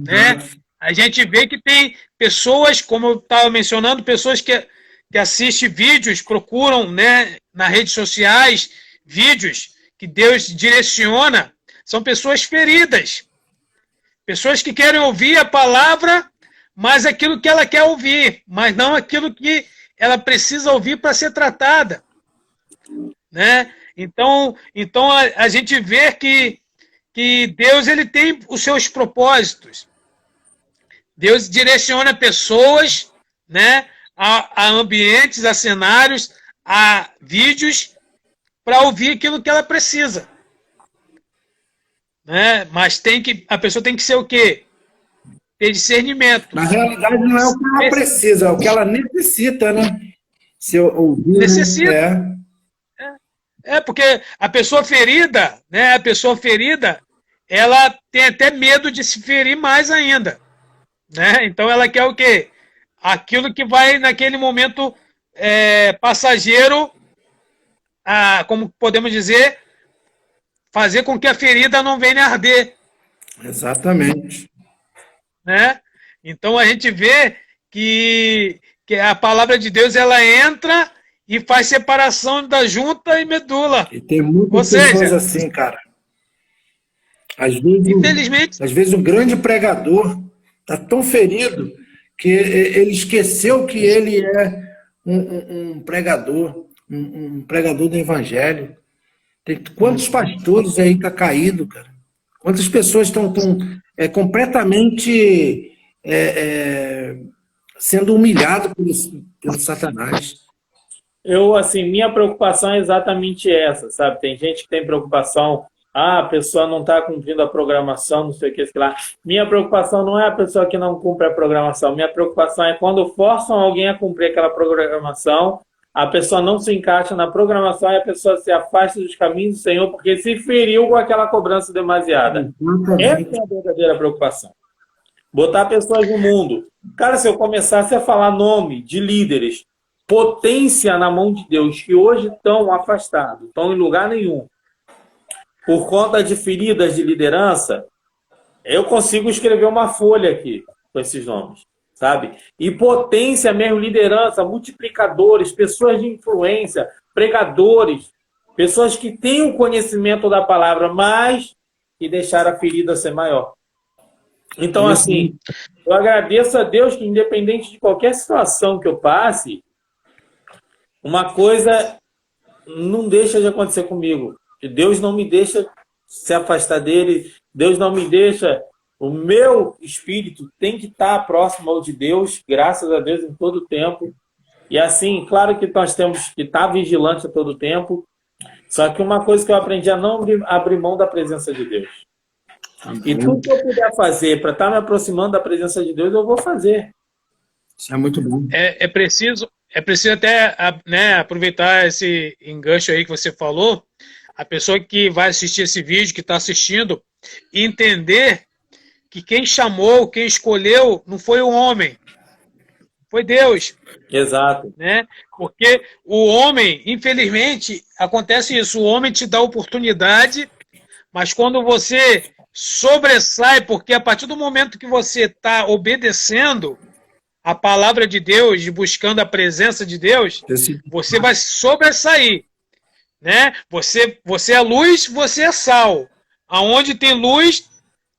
Né? A gente vê que tem pessoas, como eu estava mencionando, pessoas que assistem vídeos, procuram, né, nas redes sociais, vídeos que Deus direciona, são pessoas feridas. Pessoas que querem ouvir a palavra, mas aquilo que ela quer ouvir, mas não aquilo que ela precisa ouvir para ser tratada. Né? Então a gente vê que Deus ele tem os seus propósitos. Deus direciona pessoas, né, a ambientes, a cenários, a vídeos, para ouvir aquilo que ela precisa. Né? Mas a pessoa tem que ser o quê? Ter discernimento. Na realidade, não é o que ela precisa, é o que ela necessita, né? Se eu ouvir, necessita. Porque a pessoa ferida, né? A pessoa ferida, ela tem até medo de se ferir mais ainda. Né? Então ela quer o quê? Aquilo que vai, naquele momento passageiro, como podemos dizer, fazer com que a ferida não venha a arder. Exatamente. Né? Então a gente vê que a palavra de Deus ela entra e faz separação da junta e medula. E tem muitas pessoas assim, cara. Infelizmente. Às vezes o grande pregador está tão ferido que ele esqueceu que ele é um pregador, um pregador do evangelho. Quantos pastores aí estão caídos, cara? Quantas pessoas estão completamente sendo humilhadas pelo Satanás? Minha preocupação é exatamente essa, sabe? Tem gente que tem preocupação, a pessoa não está cumprindo a programação, não sei o que, sei lá. Minha preocupação não é a pessoa que não cumpre a programação, minha preocupação é quando forçam alguém a cumprir aquela programação, a pessoa não se encaixa na programação e a pessoa se afasta dos caminhos do Senhor porque se feriu com aquela cobrança demasiada. Essa é a verdadeira preocupação. Botar pessoas no mundo. Cara, se eu começasse a falar nome de líderes, potência na mão de Deus, que hoje estão afastados, estão em lugar nenhum, por conta de feridas de liderança, eu consigo escrever uma folha aqui com esses nomes. Sabe? E potência mesmo, liderança, multiplicadores, pessoas de influência, pregadores, pessoas que têm o conhecimento da palavra, mas que deixaram a ferida ser maior. Então, assim, eu agradeço a Deus que, independente de qualquer situação que eu passe, uma coisa não deixa de acontecer comigo. Deus não me deixa se afastar dele, Deus não me deixa O meu espírito tem que estar próximo ao de Deus, graças a Deus, em todo o tempo. E assim, claro que nós temos que estar vigilante a todo tempo. Só que uma coisa que eu aprendi é não abrir mão da presença de Deus. E tudo que eu puder fazer para estar me aproximando da presença de Deus, eu vou fazer. Isso é muito bom. É preciso até, né, aproveitar esse engancho aí que você falou, a pessoa que vai assistir esse vídeo, que está assistindo, entender que quem chamou, quem escolheu, não foi o homem, foi Deus. Exato. Né? Porque o homem, infelizmente, acontece isso, o homem te dá oportunidade, mas quando você sobressai, porque a partir do momento que você está obedecendo a palavra de Deus, buscando a presença de Deus, você vai sobressair. Né? Você é luz, você é sal. Aonde tem luz,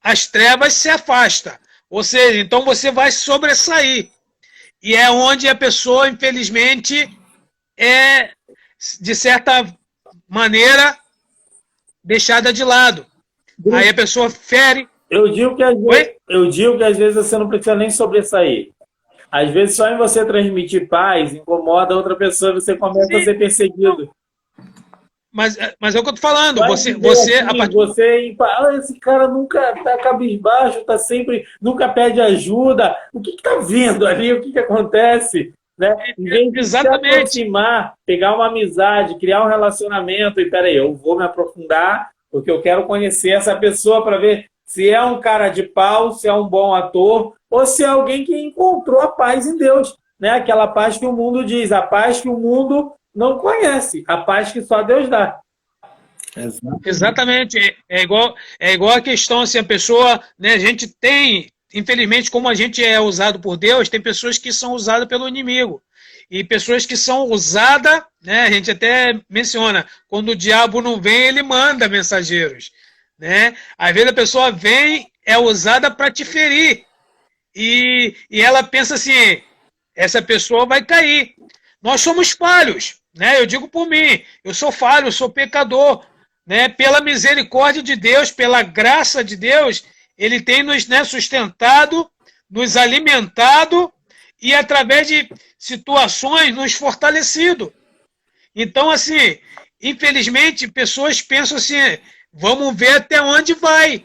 as trevas se afastam. Ou seja, então você vai sobressair. E é onde a pessoa, infelizmente, é, de certa maneira, deixada de lado. Aí a pessoa fere. Eu digo que às vezes você não precisa nem sobressair. Às vezes só em você transmitir paz incomoda outra pessoa e você começa a ser perseguido. Mas é o que eu tô falando. Você esse cara nunca tá cabisbaixo, tá sempre, nunca pede ajuda. O que tá vendo ali? O que acontece? Né? Em vez de Exatamente. se aproximar, pegar uma amizade, criar um relacionamento, e peraí, eu vou me aprofundar, porque eu quero conhecer essa pessoa para ver se é um cara de pau, se é um bom ator, ou se é alguém que encontrou a paz em Deus. Né? Aquela paz que o mundo diz, a paz que o mundo não conhece, a paz que só Deus dá. Exatamente. É igual a questão, assim, a pessoa, né, a gente tem, infelizmente, como a gente é usado por Deus, tem pessoas que são usadas pelo inimigo. E pessoas que são usadas, né, a gente até menciona, quando o diabo não vem, ele manda mensageiros. Né? Às vezes a pessoa vem, é usada para te ferir. E ela pensa assim, essa pessoa vai cair. Nós somos falhos, né? Eu digo por mim, eu sou falho, eu sou pecador, né? Pela misericórdia de Deus, pela graça de Deus, Ele tem nos, né, sustentado, nos alimentado e através de situações nos fortalecido. Então, assim, infelizmente, pessoas pensam assim, vamos ver até onde vai,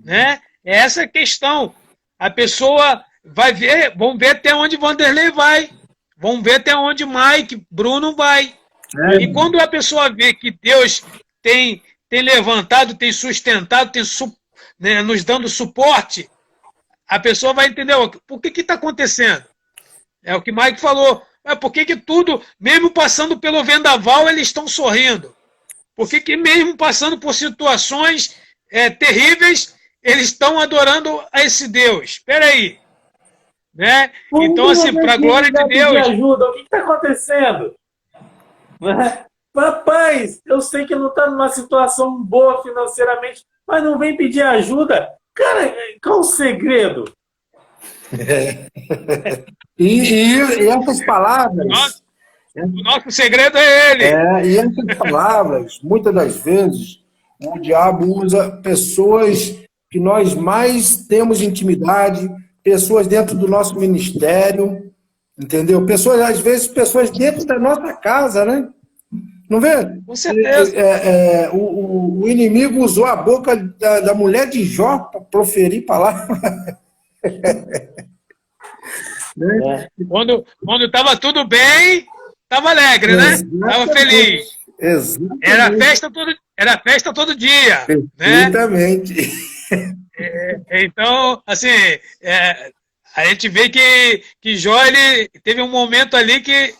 né? Essa é a questão. A pessoa vai ver, vamos ver até onde Vanderlei vai. Vamos ver até onde Mike, Bruno vai. E quando a pessoa vê que Deus tem levantado, tem sustentado, né, nos dando suporte, a pessoa vai entender, por que está acontecendo? É o que Mike falou. Por que tudo, mesmo passando pelo vendaval, eles estão sorrindo? Por que mesmo passando por situações terríveis, eles estão adorando a esse Deus? Espera aí. Né? Então, assim, para a glória de Deus. Ajuda. O que está acontecendo? Rapaz, eu sei que não está numa situação boa financeiramente, mas não vem pedir ajuda. Cara, qual o segredo? E essas palavras. O nosso segredo é ele. E essas palavras, muitas das vezes, o diabo usa pessoas que nós mais temos intimidade, pessoas dentro do nosso ministério, entendeu? Pessoas, às vezes, pessoas dentro da nossa casa, né? Não vê? Com certeza. O inimigo usou a boca da mulher de Jó para proferir palavras. Né? Quando estava tudo bem, estava alegre, né? Estava feliz. Exatamente. Era festa todo dia. Exatamente. Né? Então, assim, a gente vê que Jó, ele teve um momento ali que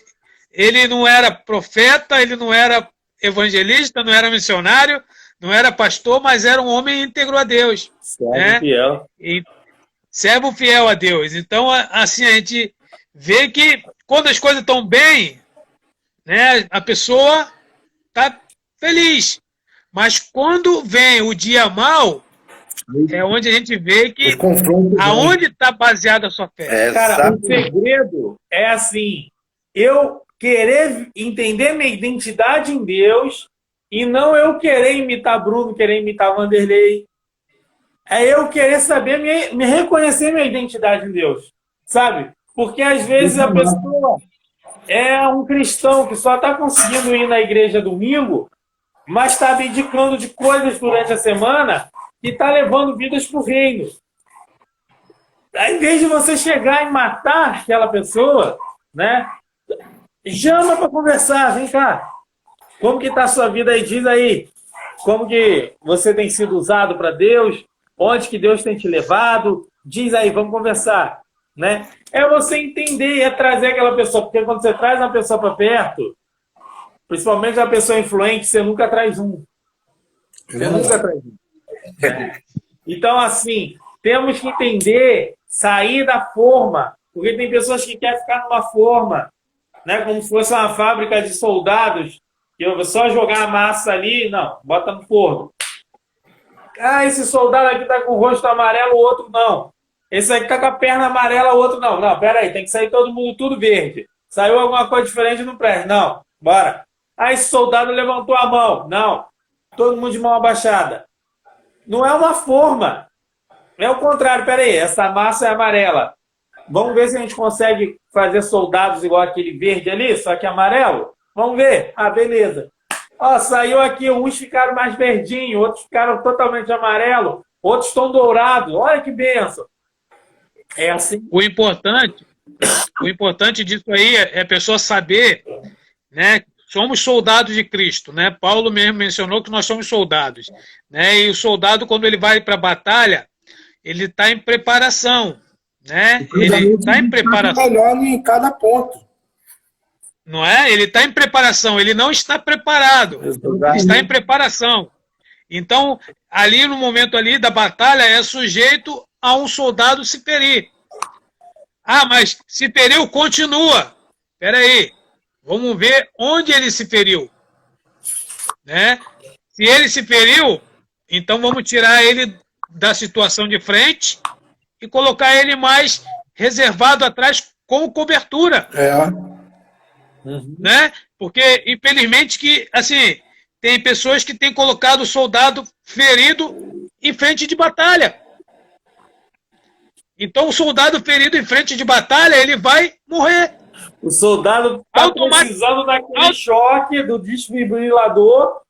ele não era profeta, ele não era evangelista, não era missionário, não era pastor, mas era um homem íntegro a Deus. Servo fiel. Servo fiel a Deus. Então, assim, a gente vê que quando as coisas estão bem, né, a pessoa está feliz. Mas quando vem o dia mal, é onde a gente vê que aonde está baseada a sua fé. Cara, o segredo é assim, eu querer entender minha identidade em Deus e não eu querer imitar Bruno, querer imitar Vanderlei. é eu querer saber, me reconhecer minha identidade em Deus, sabe? Porque às vezes a pessoa é um cristão que só está conseguindo ir na igreja domingo, mas está abdicando de coisas durante a semana e está levando vidas para o reino. Em vez de você chegar e matar aquela pessoa, né? Chama para conversar, vem cá. Como que está a sua vida aí? Diz aí. Como que você tem sido usado para Deus? Onde que Deus tem te levado? Diz aí, vamos conversar. Né? É você entender, é trazer aquela pessoa. Porque quando você traz uma pessoa para perto, principalmente uma pessoa influente, você nunca traz um. Você nunca traz um. Então, assim, temos que entender, sair da forma. Porque tem pessoas que querem ficar numa forma, né? Como se fosse uma fábrica de soldados, que eu vou só jogar a massa ali, não, bota no forno. Ah, esse soldado aqui tá com o rosto amarelo, o outro não. Esse aqui tá com a perna amarela, o outro não. Não, pera aí, tem que sair todo mundo tudo verde. Saiu alguma coisa diferente no prédio. Não, bora. Ah, esse soldado levantou a mão. Não, todo mundo de mão abaixada. Não é uma forma. É o contrário, pera aí, essa massa é amarela. Vamos ver se a gente consegue fazer soldados igual aquele verde ali, só que amarelo? Vamos ver. Ah, beleza. Ó, saiu aqui, uns ficaram mais verdinhos, outros ficaram totalmente amarelo, outros estão dourados. Olha que benção. É assim. O importante disso aí é a pessoa saber, né? Somos soldados de Cristo, né? Paulo mesmo mencionou que nós somos soldados, né? E o soldado, quando ele vai para a batalha, ele está em preparação, né? Ele está em preparação. Melhor em cada ponto. Não é? Ele está em preparação, ele não está preparado. Ele está em preparação. Então, ali no momento ali da batalha, é sujeito a um soldado se ferir. Ah, mas se feriu, continua. Espera aí. Vamos ver onde ele se feriu. Né? Se ele se feriu, então vamos tirar ele da situação de frente e colocar ele mais reservado atrás com cobertura. Né? Porque, infelizmente, que assim, tem pessoas que têm colocado o soldado ferido em frente de batalha. Então, o soldado ferido em frente de batalha, ele vai morrer. O soldado está precisando daquele choque do desfibrilador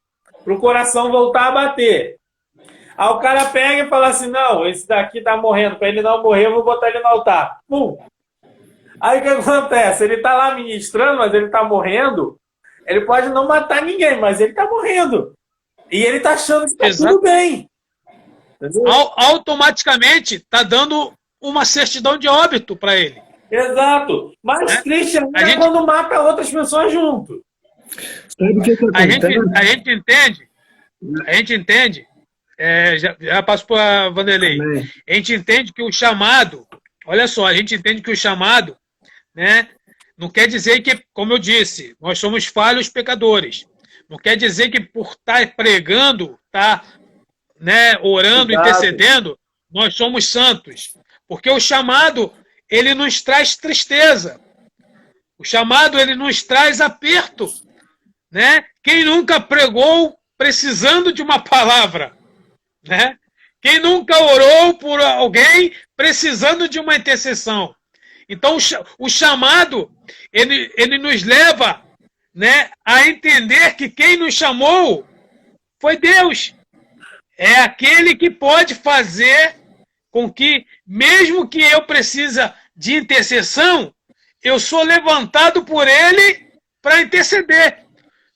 para o coração voltar a bater. Aí o cara pega e fala assim, não, esse daqui está morrendo, para ele não morrer, eu vou botar ele no altar. Pum! Aí o que acontece? Ele está lá ministrando, mas ele está morrendo. Ele pode não matar ninguém, mas ele está morrendo. E ele está achando que está tudo bem. Automaticamente está dando uma certidão de óbito para ele. Exato. Mas triste é quando mata outras pessoas junto. A gente entende, já passo para a Vanderlei. A gente entende que o chamado, olha só, a gente entende que o chamado, né, não quer dizer que, como eu disse, nós somos falhos pecadores. Não quer dizer que por estar pregando, estar, né, orando, intercedendo, nós somos santos. Porque o chamado, ele nos traz tristeza. O chamado, ele nos traz aperto. Né? Quem nunca pregou precisando de uma palavra? Né? Quem nunca orou por alguém precisando de uma intercessão? Então, o chamado, ele nos leva, né, a entender que quem nos chamou foi Deus. É aquele que pode fazer com que, mesmo que eu precise de intercessão, eu sou levantado por ele para interceder.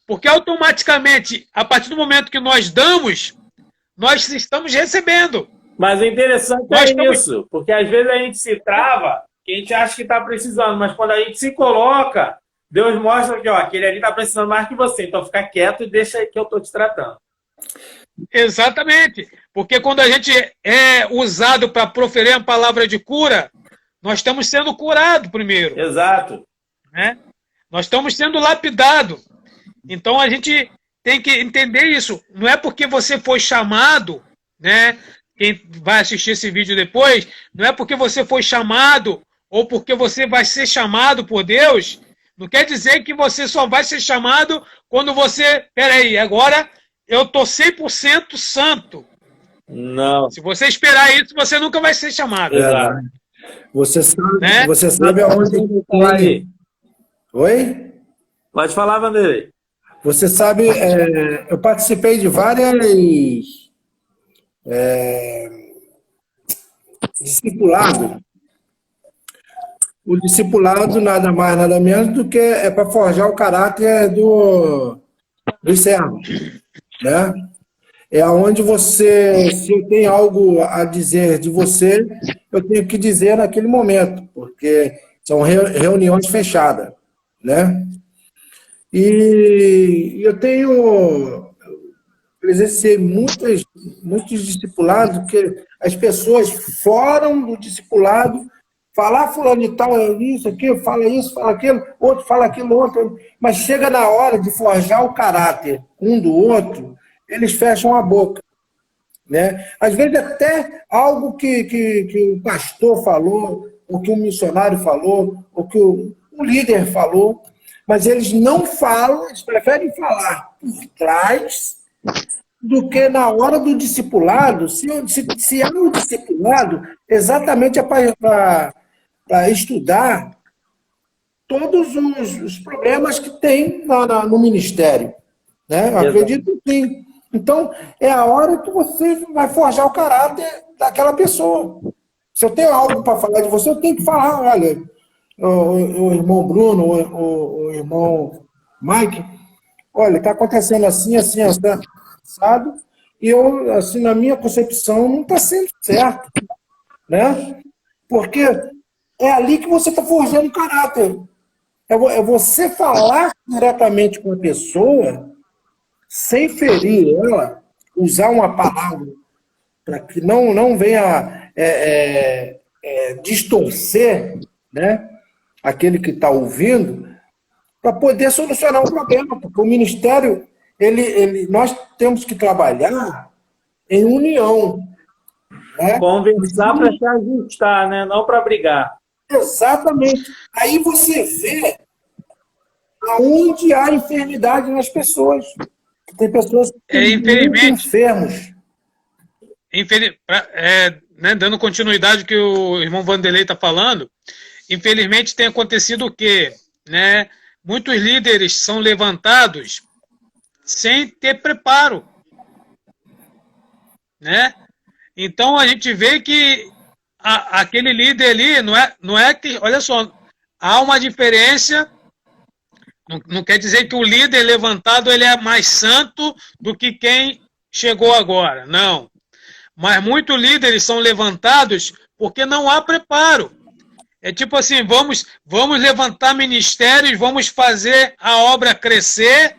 Porque automaticamente, a partir do momento que nós damos, nós estamos recebendo. Mas o interessante é isso, porque às vezes a gente se trava, que a gente acha que está precisando, mas quando a gente se coloca, Deus mostra que ó, aquele ali está precisando mais que você, então fica quieto e deixa que eu estou te tratando. Exatamente, porque quando a gente é usado para proferir a palavra de cura, nós estamos sendo curados primeiro. Exato. Né? Nós estamos sendo lapidados. Então a gente tem que entender isso. Não é porque você foi chamado, né? Quem vai assistir esse vídeo depois, não é porque você foi chamado ou porque você vai ser chamado por Deus, não quer dizer que você só vai ser chamado quando você... Peraí, agora eu estou 100% santo. Não. Se você esperar isso, você nunca vai ser chamado. Exato. Você sabe, Né? você sabe aonde Falar aí. Oi? Pode falar, Vanderlei. Você sabe, eu participei de várias discipulados. O discipulado nada mais, nada menos do que é para forjar o caráter dos servos, né? É onde você, se eu tenho algo a dizer de você, eu tenho que dizer naquele momento, porque são reuniões fechadas, né? E eu presenciei muitos discipulados que as pessoas foram do discipulado falar fulano de tal, isso, aquilo, fala isso, fala aquilo, outro fala aquilo, outro, mas chega na hora de forjar o caráter um do outro, eles fecham a boca. Né? Às vezes até algo que o pastor falou, ou que o missionário falou, ou que o líder falou, mas eles não falam, eles preferem falar por trás do que na hora do discipulado. Se há um discipulado, exatamente é para estudar todos os problemas que tem no ministério. Né? Eu acredito que sim. Então, é a hora que você vai forjar o caráter daquela pessoa. Se eu tenho algo para falar de você, eu tenho que falar, olha, o irmão Bruno, o irmão Mike, olha, está acontecendo assim, assim, assado, e eu, assim, na minha concepção, não está sendo certo, né? Porque é ali que você está forjando o caráter. É você falar diretamente com a pessoa, sem ferir ela, usar uma palavra para que não venha distorcer, né, aquele que está ouvindo, para poder solucionar o problema, porque o ministério, nós temos que trabalhar em união. Né? Conversar para se ajustar, né? Não para brigar. Exatamente. Aí você vê aonde há enfermidade nas pessoas. Tem pessoas que estão muito enfermos. Né, dando continuidade ao que o irmão Vanderlei está falando, infelizmente tem acontecido o quê? Né? Muitos líderes são levantados sem ter preparo. Né? Então a gente vê que aquele líder ali, não é que, olha só, há uma diferença. Não quer dizer que o líder levantado ele é mais santo do que quem chegou agora. Não. Mas muitos líderes são levantados porque não há preparo. É tipo assim, vamos levantar ministérios, vamos fazer a obra crescer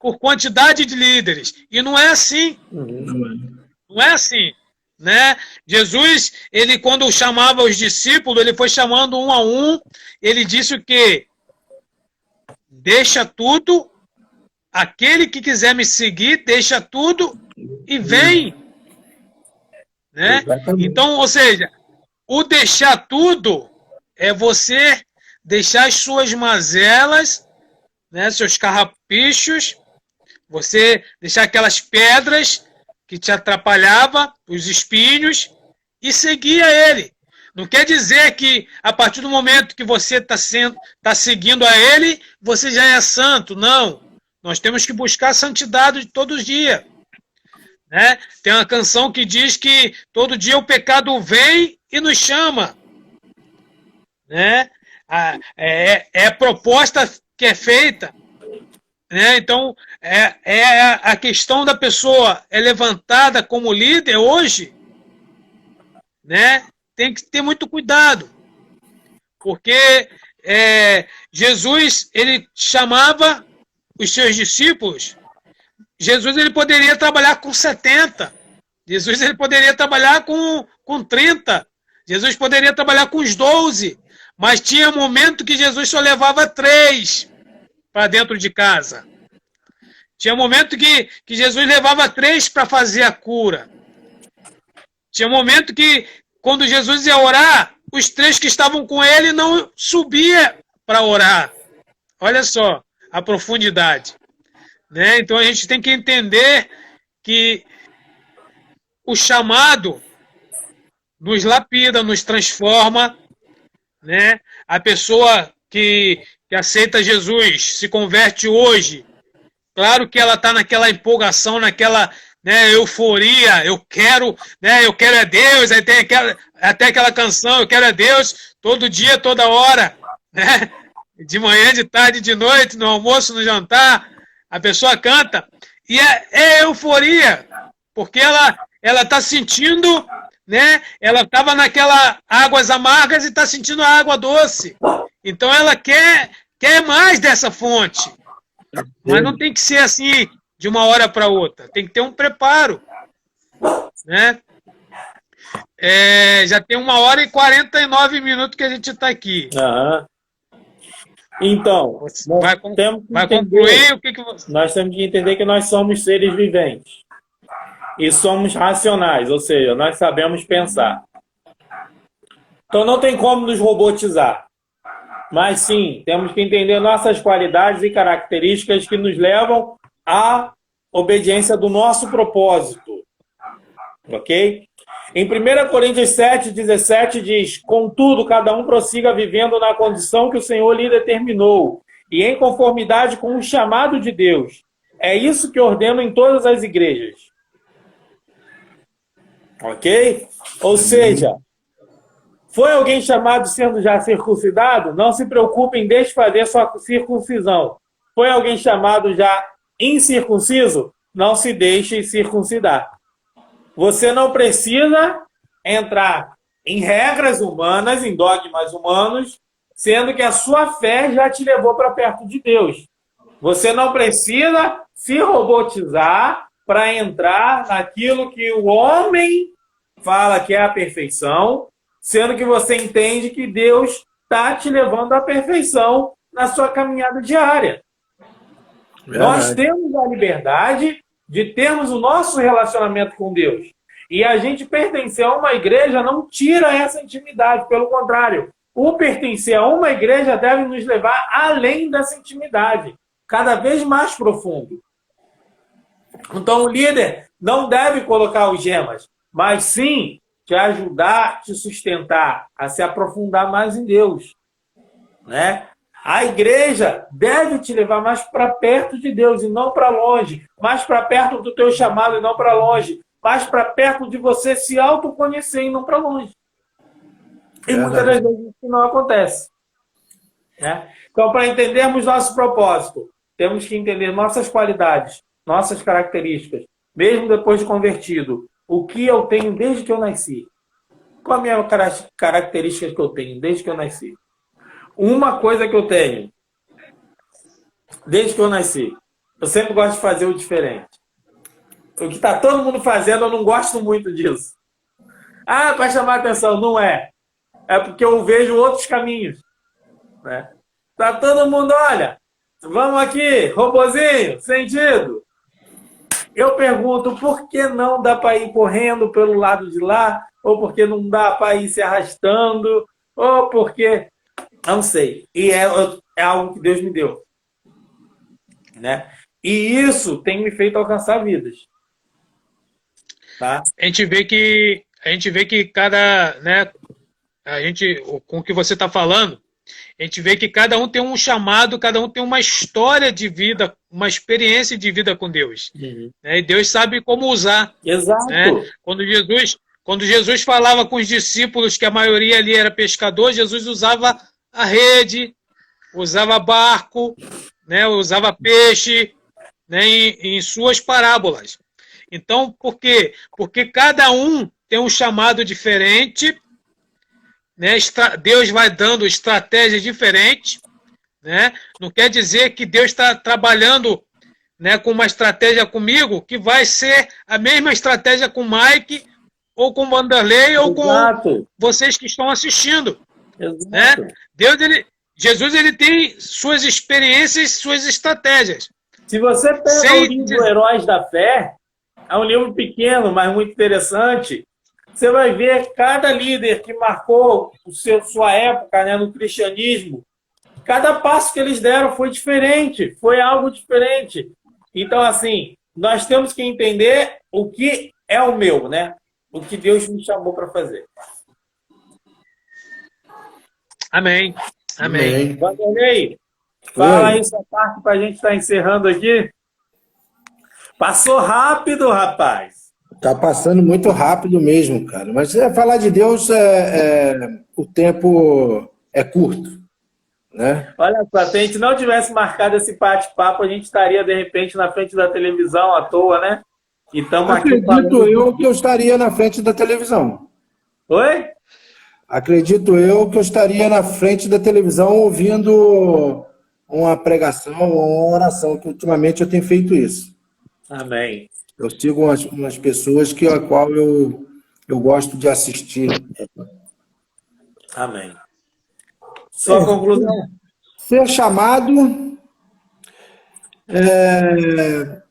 por quantidade de líderes. E não é assim. Não é assim. Né? Jesus, ele quando chamava os discípulos, ele foi chamando um a um, ele disse o quê? Deixa tudo, aquele que quiser me seguir, deixa tudo e vem. Né? Então, ou seja, o deixar tudo é você deixar as suas mazelas, né, seus carrapichos, você deixar aquelas pedras que te atrapalhava, os espinhos, e seguir a ele. Não quer dizer que a partir do momento que você está seguindo a ele, você já é santo. Não. Nós temos que buscar a santidade todos os dias. Né? Tem uma canção que diz que todo dia o pecado vem e nos chama. Né? É a proposta que é feita. Né? Então, a questão da pessoa é levantada como líder hoje, né? Tem que ter muito cuidado, porque Jesus, ele chamava os seus discípulos. Jesus, ele poderia trabalhar com 70. Jesus, ele poderia trabalhar com 30. Jesus poderia trabalhar com os 12. Mas tinha momento que Jesus só levava 3 para dentro de casa. Tinha momento que Jesus levava 3 para fazer a cura. Tinha momento que, quando Jesus ia orar, os 3 que estavam com ele não subia para orar. Olha só a profundidade. Né? Então a gente tem que entender que o chamado nos lapida, nos transforma, né? A pessoa que aceita Jesus, se converte hoje, claro que ela está naquela empolgação, naquela, né, euforia, eu quero é Deus, aí tem até aquela canção, eu quero é Deus, todo dia, toda hora, né? De manhã, de tarde, de noite, no almoço, no jantar, a pessoa canta, e é euforia, porque ela está sentindo, né? Ela estava naquela águas amargas e está sentindo a água doce. Então ela quer mais dessa fonte. Mas não tem que ser assim de uma hora para outra. Tem que ter um preparo, né? Já tem 1h49 que a gente está aqui. Uhum. Então, vai concluir o que você... Nós temos que entender que nós somos seres viventes. E somos racionais, ou seja, nós sabemos pensar. Então não tem como nos robotizar. Mas sim, temos que entender nossas qualidades e características que nos levam à obediência do nosso propósito. Ok? Em 1 Coríntios 7,17 diz: contudo, cada um prossiga vivendo na condição que o Senhor lhe determinou e em conformidade com o chamado de Deus. É isso que ordeno em todas as igrejas. Ok? Ou seja, foi alguém chamado sendo já circuncidado? Não se preocupe em desfazer sua circuncisão. Foi alguém chamado já incircunciso? Não se deixe circuncidar. Você não precisa entrar em regras humanas, em dogmas humanos, sendo que a sua fé já te levou para perto de Deus. Você não precisa se robotizar para entrar naquilo que o homem fala que é a perfeição, sendo que você entende que Deus está te levando à perfeição na sua caminhada diária. Verdade. Nós temos a liberdade de termos o nosso relacionamento com Deus. E a gente pertencer a uma igreja não tira essa intimidade, pelo contrário. O pertencer a uma igreja deve nos levar além dessa intimidade, cada vez mais profundo. Então o líder não deve colocar algemas, mas sim te ajudar, te sustentar, a se aprofundar mais em Deus, né? A igreja deve te levar mais para perto de Deus e não para longe, mais para perto do teu chamado e não para longe, mais para perto de você se autoconhecer e não para longe. E muitas das vezes isso não acontece, né? Então, para entendermos nosso propósito, temos que entender nossas qualidades, nossas características, mesmo depois de convertido. O que eu tenho desde que eu nasci? Qual a minha característica que eu tenho desde que eu nasci? Uma coisa que eu tenho desde que eu nasci, eu sempre gosto de fazer o diferente. O que está todo mundo fazendo, eu não gosto muito disso. Ah, para chamar a atenção, não é. É porque eu vejo outros caminhos, né? Tá todo mundo, olha, vamos aqui, robozinho, sentido. Eu pergunto, por que não dá para ir correndo pelo lado de lá? Ou por que não dá para ir se arrastando? Ou porque... Não sei. E é algo que Deus me deu, né? E isso tem me feito alcançar vidas. Tá? A gente vê que cada, né, com o que você está falando, a gente vê que cada um tem um chamado, cada um tem uma história de vida, uma experiência de vida com Deus. Uhum. Né? E Deus sabe como usar. Exato. Né? Quando Jesus falava com os discípulos, que a maioria ali era pescador, Jesus usava a rede, usava barco, né? Usava peixe, né? em suas parábolas. Então, por quê? Porque cada um tem um chamado diferente, né? Deus vai dando estratégias diferentes, né? Não quer dizer que Deus está trabalhando, né, com uma estratégia comigo que vai ser a mesma estratégia com o Mike, ou com o Vanderlei, ou com vocês que estão assistindo. Né? Jesus ele tem suas experiências, suas estratégias. Se você pega o livro Heróis da Fé, é um livro pequeno, mas muito interessante. Você vai ver cada líder que marcou sua época, né, no cristianismo. Cada passo que eles deram foi diferente, foi algo diferente. Então, assim, nós temos que entender o que é o meu, né? O que Deus me chamou para fazer. Amém. Amém. Vanderlei, fala aí sua parte para a gente estar encerrando aqui. Passou rápido, rapaz. Tá passando muito rápido mesmo, cara. Mas falar de Deus, o tempo é curto, né? Olha só, se a gente não tivesse marcado esse bate-papo, a gente estaria, de repente, na frente da televisão à toa, né? E estamos aqui Acredito falando... eu que eu estaria na frente da televisão. Oi? Acredito eu que eu estaria na frente da televisão ouvindo uma pregação ou uma oração, que ultimamente eu tenho feito isso. Amém. Eu sigo umas pessoas a qual eu gosto de assistir. Amém. Sua conclusão? Ser chamado é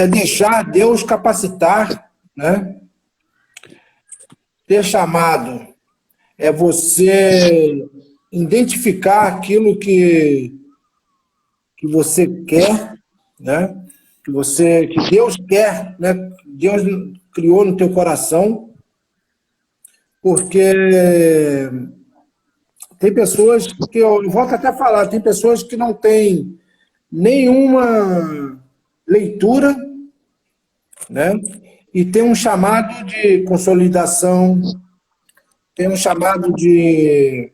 deixar Deus capacitar, né? Ser chamado é você identificar aquilo que você quer, né? Que Deus quer, né? Deus criou no teu coração, porque tem pessoas que, eu volto até a falar, tem pessoas que não têm nenhuma leitura, né? E tem um chamado de consolidação, tem um chamado de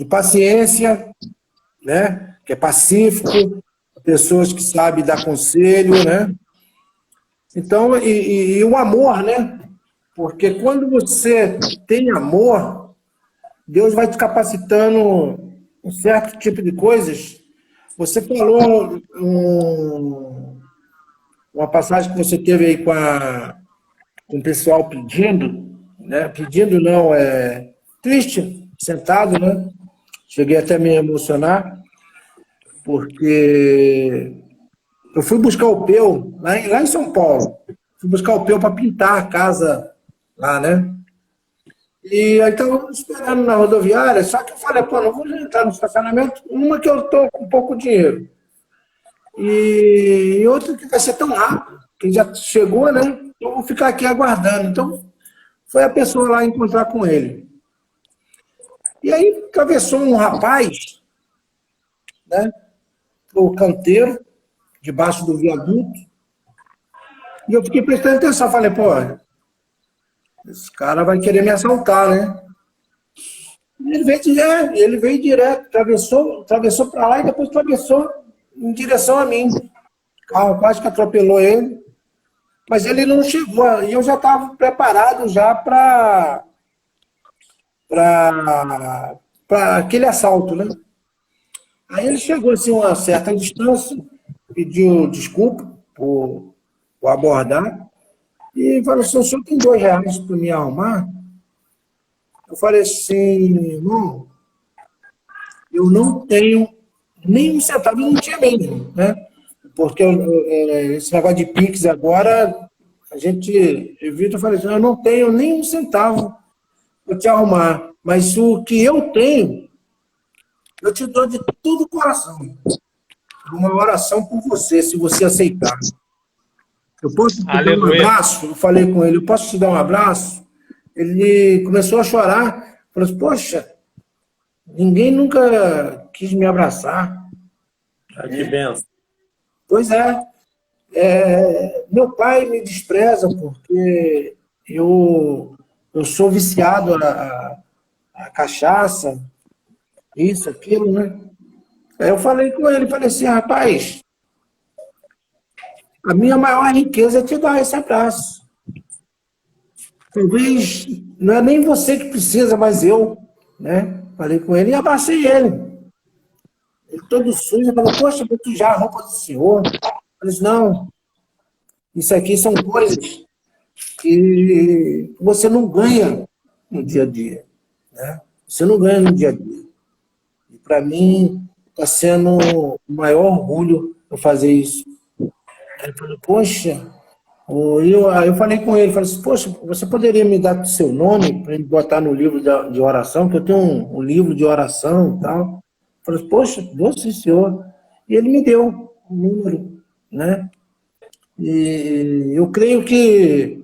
paciência, né? Que é pacífico, pessoas que sabem dar conselho, né? Então, e o amor, né? Porque quando você tem amor, Deus vai te capacitando um certo tipo de coisas. Você falou uma passagem que você teve aí com o pessoal pedindo, né? Pedindo não, triste, sentado, né? Cheguei até a me emocionar, porque eu fui buscar o Peu lá em São Paulo. Fui buscar o Peu para pintar a casa lá, né? E aí estava esperando na rodoviária, só que eu falei, pô, não vou entrar no estacionamento, uma que eu estou com pouco dinheiro. E outra que vai ser tão rápido, que já chegou, né? Eu vou ficar aqui aguardando. Então, foi a pessoa lá encontrar com ele. E aí atravessou um rapaz, né? O canteiro, debaixo do viaduto. E eu fiquei prestando atenção. Falei, pô, esse cara vai querer me assaltar, né? E ele veio direto, atravessou para lá e depois atravessou em direção a mim. O carro quase que atropelou ele. Mas ele não chegou. E eu já estava preparado já para aquele assalto, né? Aí ele chegou assim a uma certa distância, pediu desculpa por abordar e falou assim, o senhor tem R$2 para me arrumar? Eu falei assim, irmão, eu não tenho nem um centavo, eu não tinha mesmo, né? Porque esse negócio de Pix agora, a gente evita, eu falei assim, eu não tenho nem um centavo para te arrumar, mas o que eu tenho, eu te dou de todo o coração. Uma oração por você, se você aceitar. Eu posso te dar um abraço? Eu falei com ele, eu posso te dar um abraço? Ele começou a chorar, falou assim, poxa, ninguém nunca quis me abraçar. Que benção. Pois meu pai me despreza porque eu sou viciado a cachaça, isso, aquilo, né? Aí eu falei com ele, falei assim, rapaz, a minha maior riqueza é te dar esse abraço. Talvez não é nem você que precisa, mas eu, né? Falei com ele e abracei ele. Ele todo sujo, falou, poxa, vou sujar a roupa do senhor. Eu falei assim, não, isso aqui são coisas que você não ganha no dia a dia, né? Você não ganha no dia a dia. E para mim está sendo o maior orgulho eu fazer isso. Aí ele falou, poxa, aí eu falei com ele, falei assim, poxa, você poderia me dar o seu nome para ele botar no livro de oração, que eu tenho um livro de oração e tal. Eu falei, poxa, dou sim, senhor. E ele me deu um número, né? E eu creio que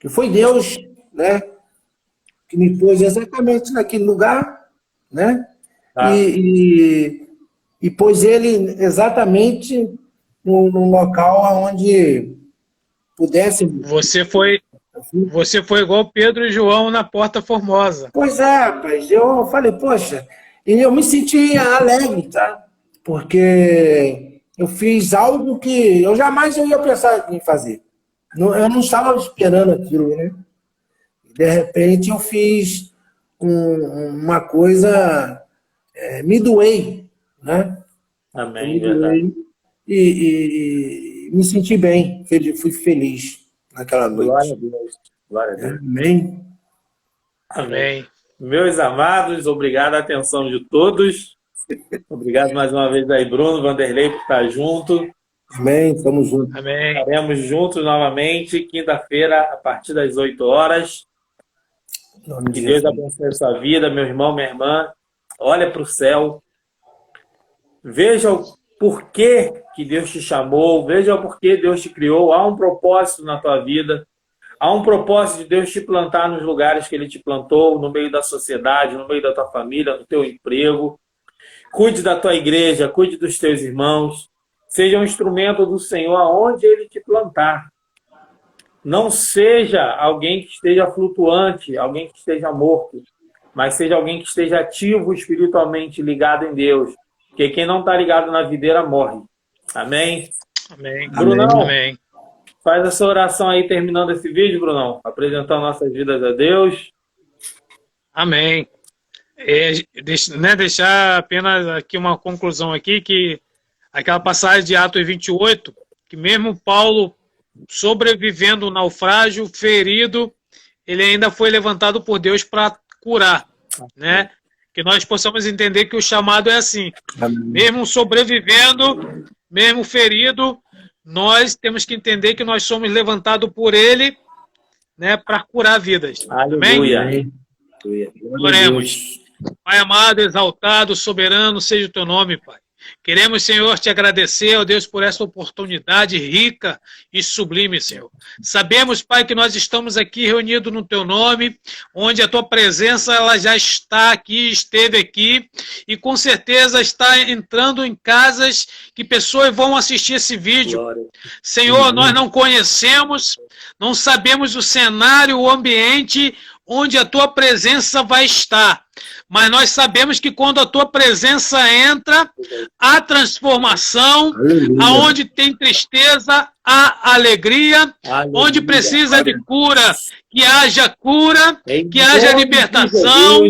foi Deus, né, que me pôs exatamente naquele lugar, né? Tá? E pôs ele exatamente no local onde pudesse. Você foi igual Pedro e João na Porta Formosa. Pois é, rapaz, eu falei, poxa, e eu me senti alegre, tá? Porque eu fiz algo que eu jamais ia pensar em fazer. Eu não estava esperando aquilo, né? De repente eu fiz uma coisa, me doei, né? Amém, verdade. E me senti bem, fui feliz naquela Glória a noite. Deus. Glória a Deus. Amém. Amém. Meus amados, obrigado a atenção de todos. Obrigado mais uma vez aí, Bruno, Vanderlei, por estar junto. Amém, estamos juntos. Amém. Estaremos juntos novamente, quinta-feira, a partir das 8 horas. Que Deus abençoe a sua vida, meu irmão, minha irmã. Olha para o céu. Veja o porquê que Deus te chamou. Veja o porquê Deus te criou. Há um propósito na tua vida. Há um propósito de Deus te plantar nos lugares que Ele te plantou, no meio da sociedade, no meio da tua família, no teu emprego. Cuide da tua igreja, cuide dos teus irmãos. Seja um instrumento do Senhor aonde Ele te plantar. Não seja alguém que esteja flutuante, alguém que esteja morto, mas seja alguém que esteja ativo espiritualmente, ligado em Deus. Porque quem não está ligado na videira morre. Amém? Amém. Brunão, Amém. faz essa oração aí, terminando esse vídeo, Brunão. Apresentando nossas vidas a Deus. Amém. Deixar apenas aqui uma conclusão aqui, que aquela passagem de Atos 28, que mesmo Paulo sobrevivendo o naufrágio, ferido, ele ainda foi levantado por Deus para curar, né? Que nós possamos entender que o chamado é assim. Amém. Mesmo sobrevivendo, mesmo ferido, nós temos que entender que nós somos levantados por Ele, né, para curar vidas. Aleluia. Amém? Oremos. Pai amado, exaltado, soberano, seja o teu nome, Pai. Queremos, Senhor, te agradecer, ó Deus, por essa oportunidade rica e sublime, Senhor. Sabemos, Pai, que nós estamos aqui reunidos no Teu nome, onde a Tua presença ela já está aqui, esteve aqui, e com certeza está entrando em casas que pessoas vão assistir esse vídeo. Glória. Senhor, nós não conhecemos, não sabemos o cenário, o ambiente onde a Tua presença vai estar. Mas nós sabemos que quando a Tua presença entra, há transformação, aonde tem tristeza, há alegria, onde precisa de cura, que haja cura, que haja libertação,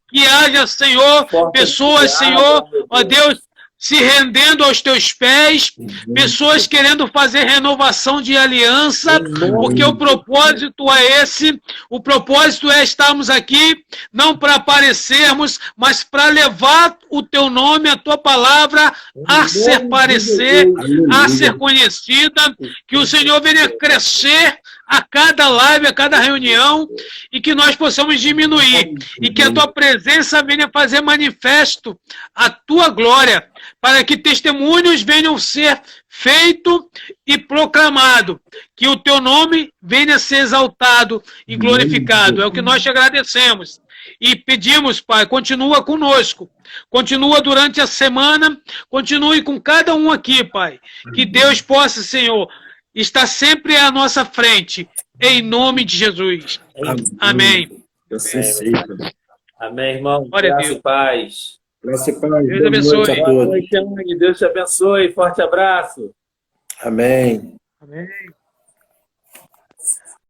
que haja, Senhor, pessoas, Senhor, ó Deus, se rendendo aos Teus pés, pessoas querendo fazer renovação de aliança, porque o propósito é esse, o propósito é estarmos aqui, não para aparecermos, mas para levar o Teu nome, a Tua palavra, a ser aparecer, a ser conhecida, que o Senhor venha crescer a cada live, a cada reunião, e que nós possamos diminuir, e que a Tua presença venha fazer manifesto a Tua glória, para que testemunhos venham ser feitos e proclamados, que o Teu nome venha ser exaltado e glorificado. É o que nós te agradecemos. E pedimos, Pai, continua conosco, continua durante a semana, continue com cada um aqui, Pai. Que Deus possa, Senhor, estar sempre à nossa frente, em nome de Jesus. Amém. Assim seja. Amém, irmão. Glória a Graça Deus. e paz. Graça e paz. Deus Boa abençoe. noite a Boa todos. noite, Anne. Deus te abençoe. Forte abraço. Amém. Amém.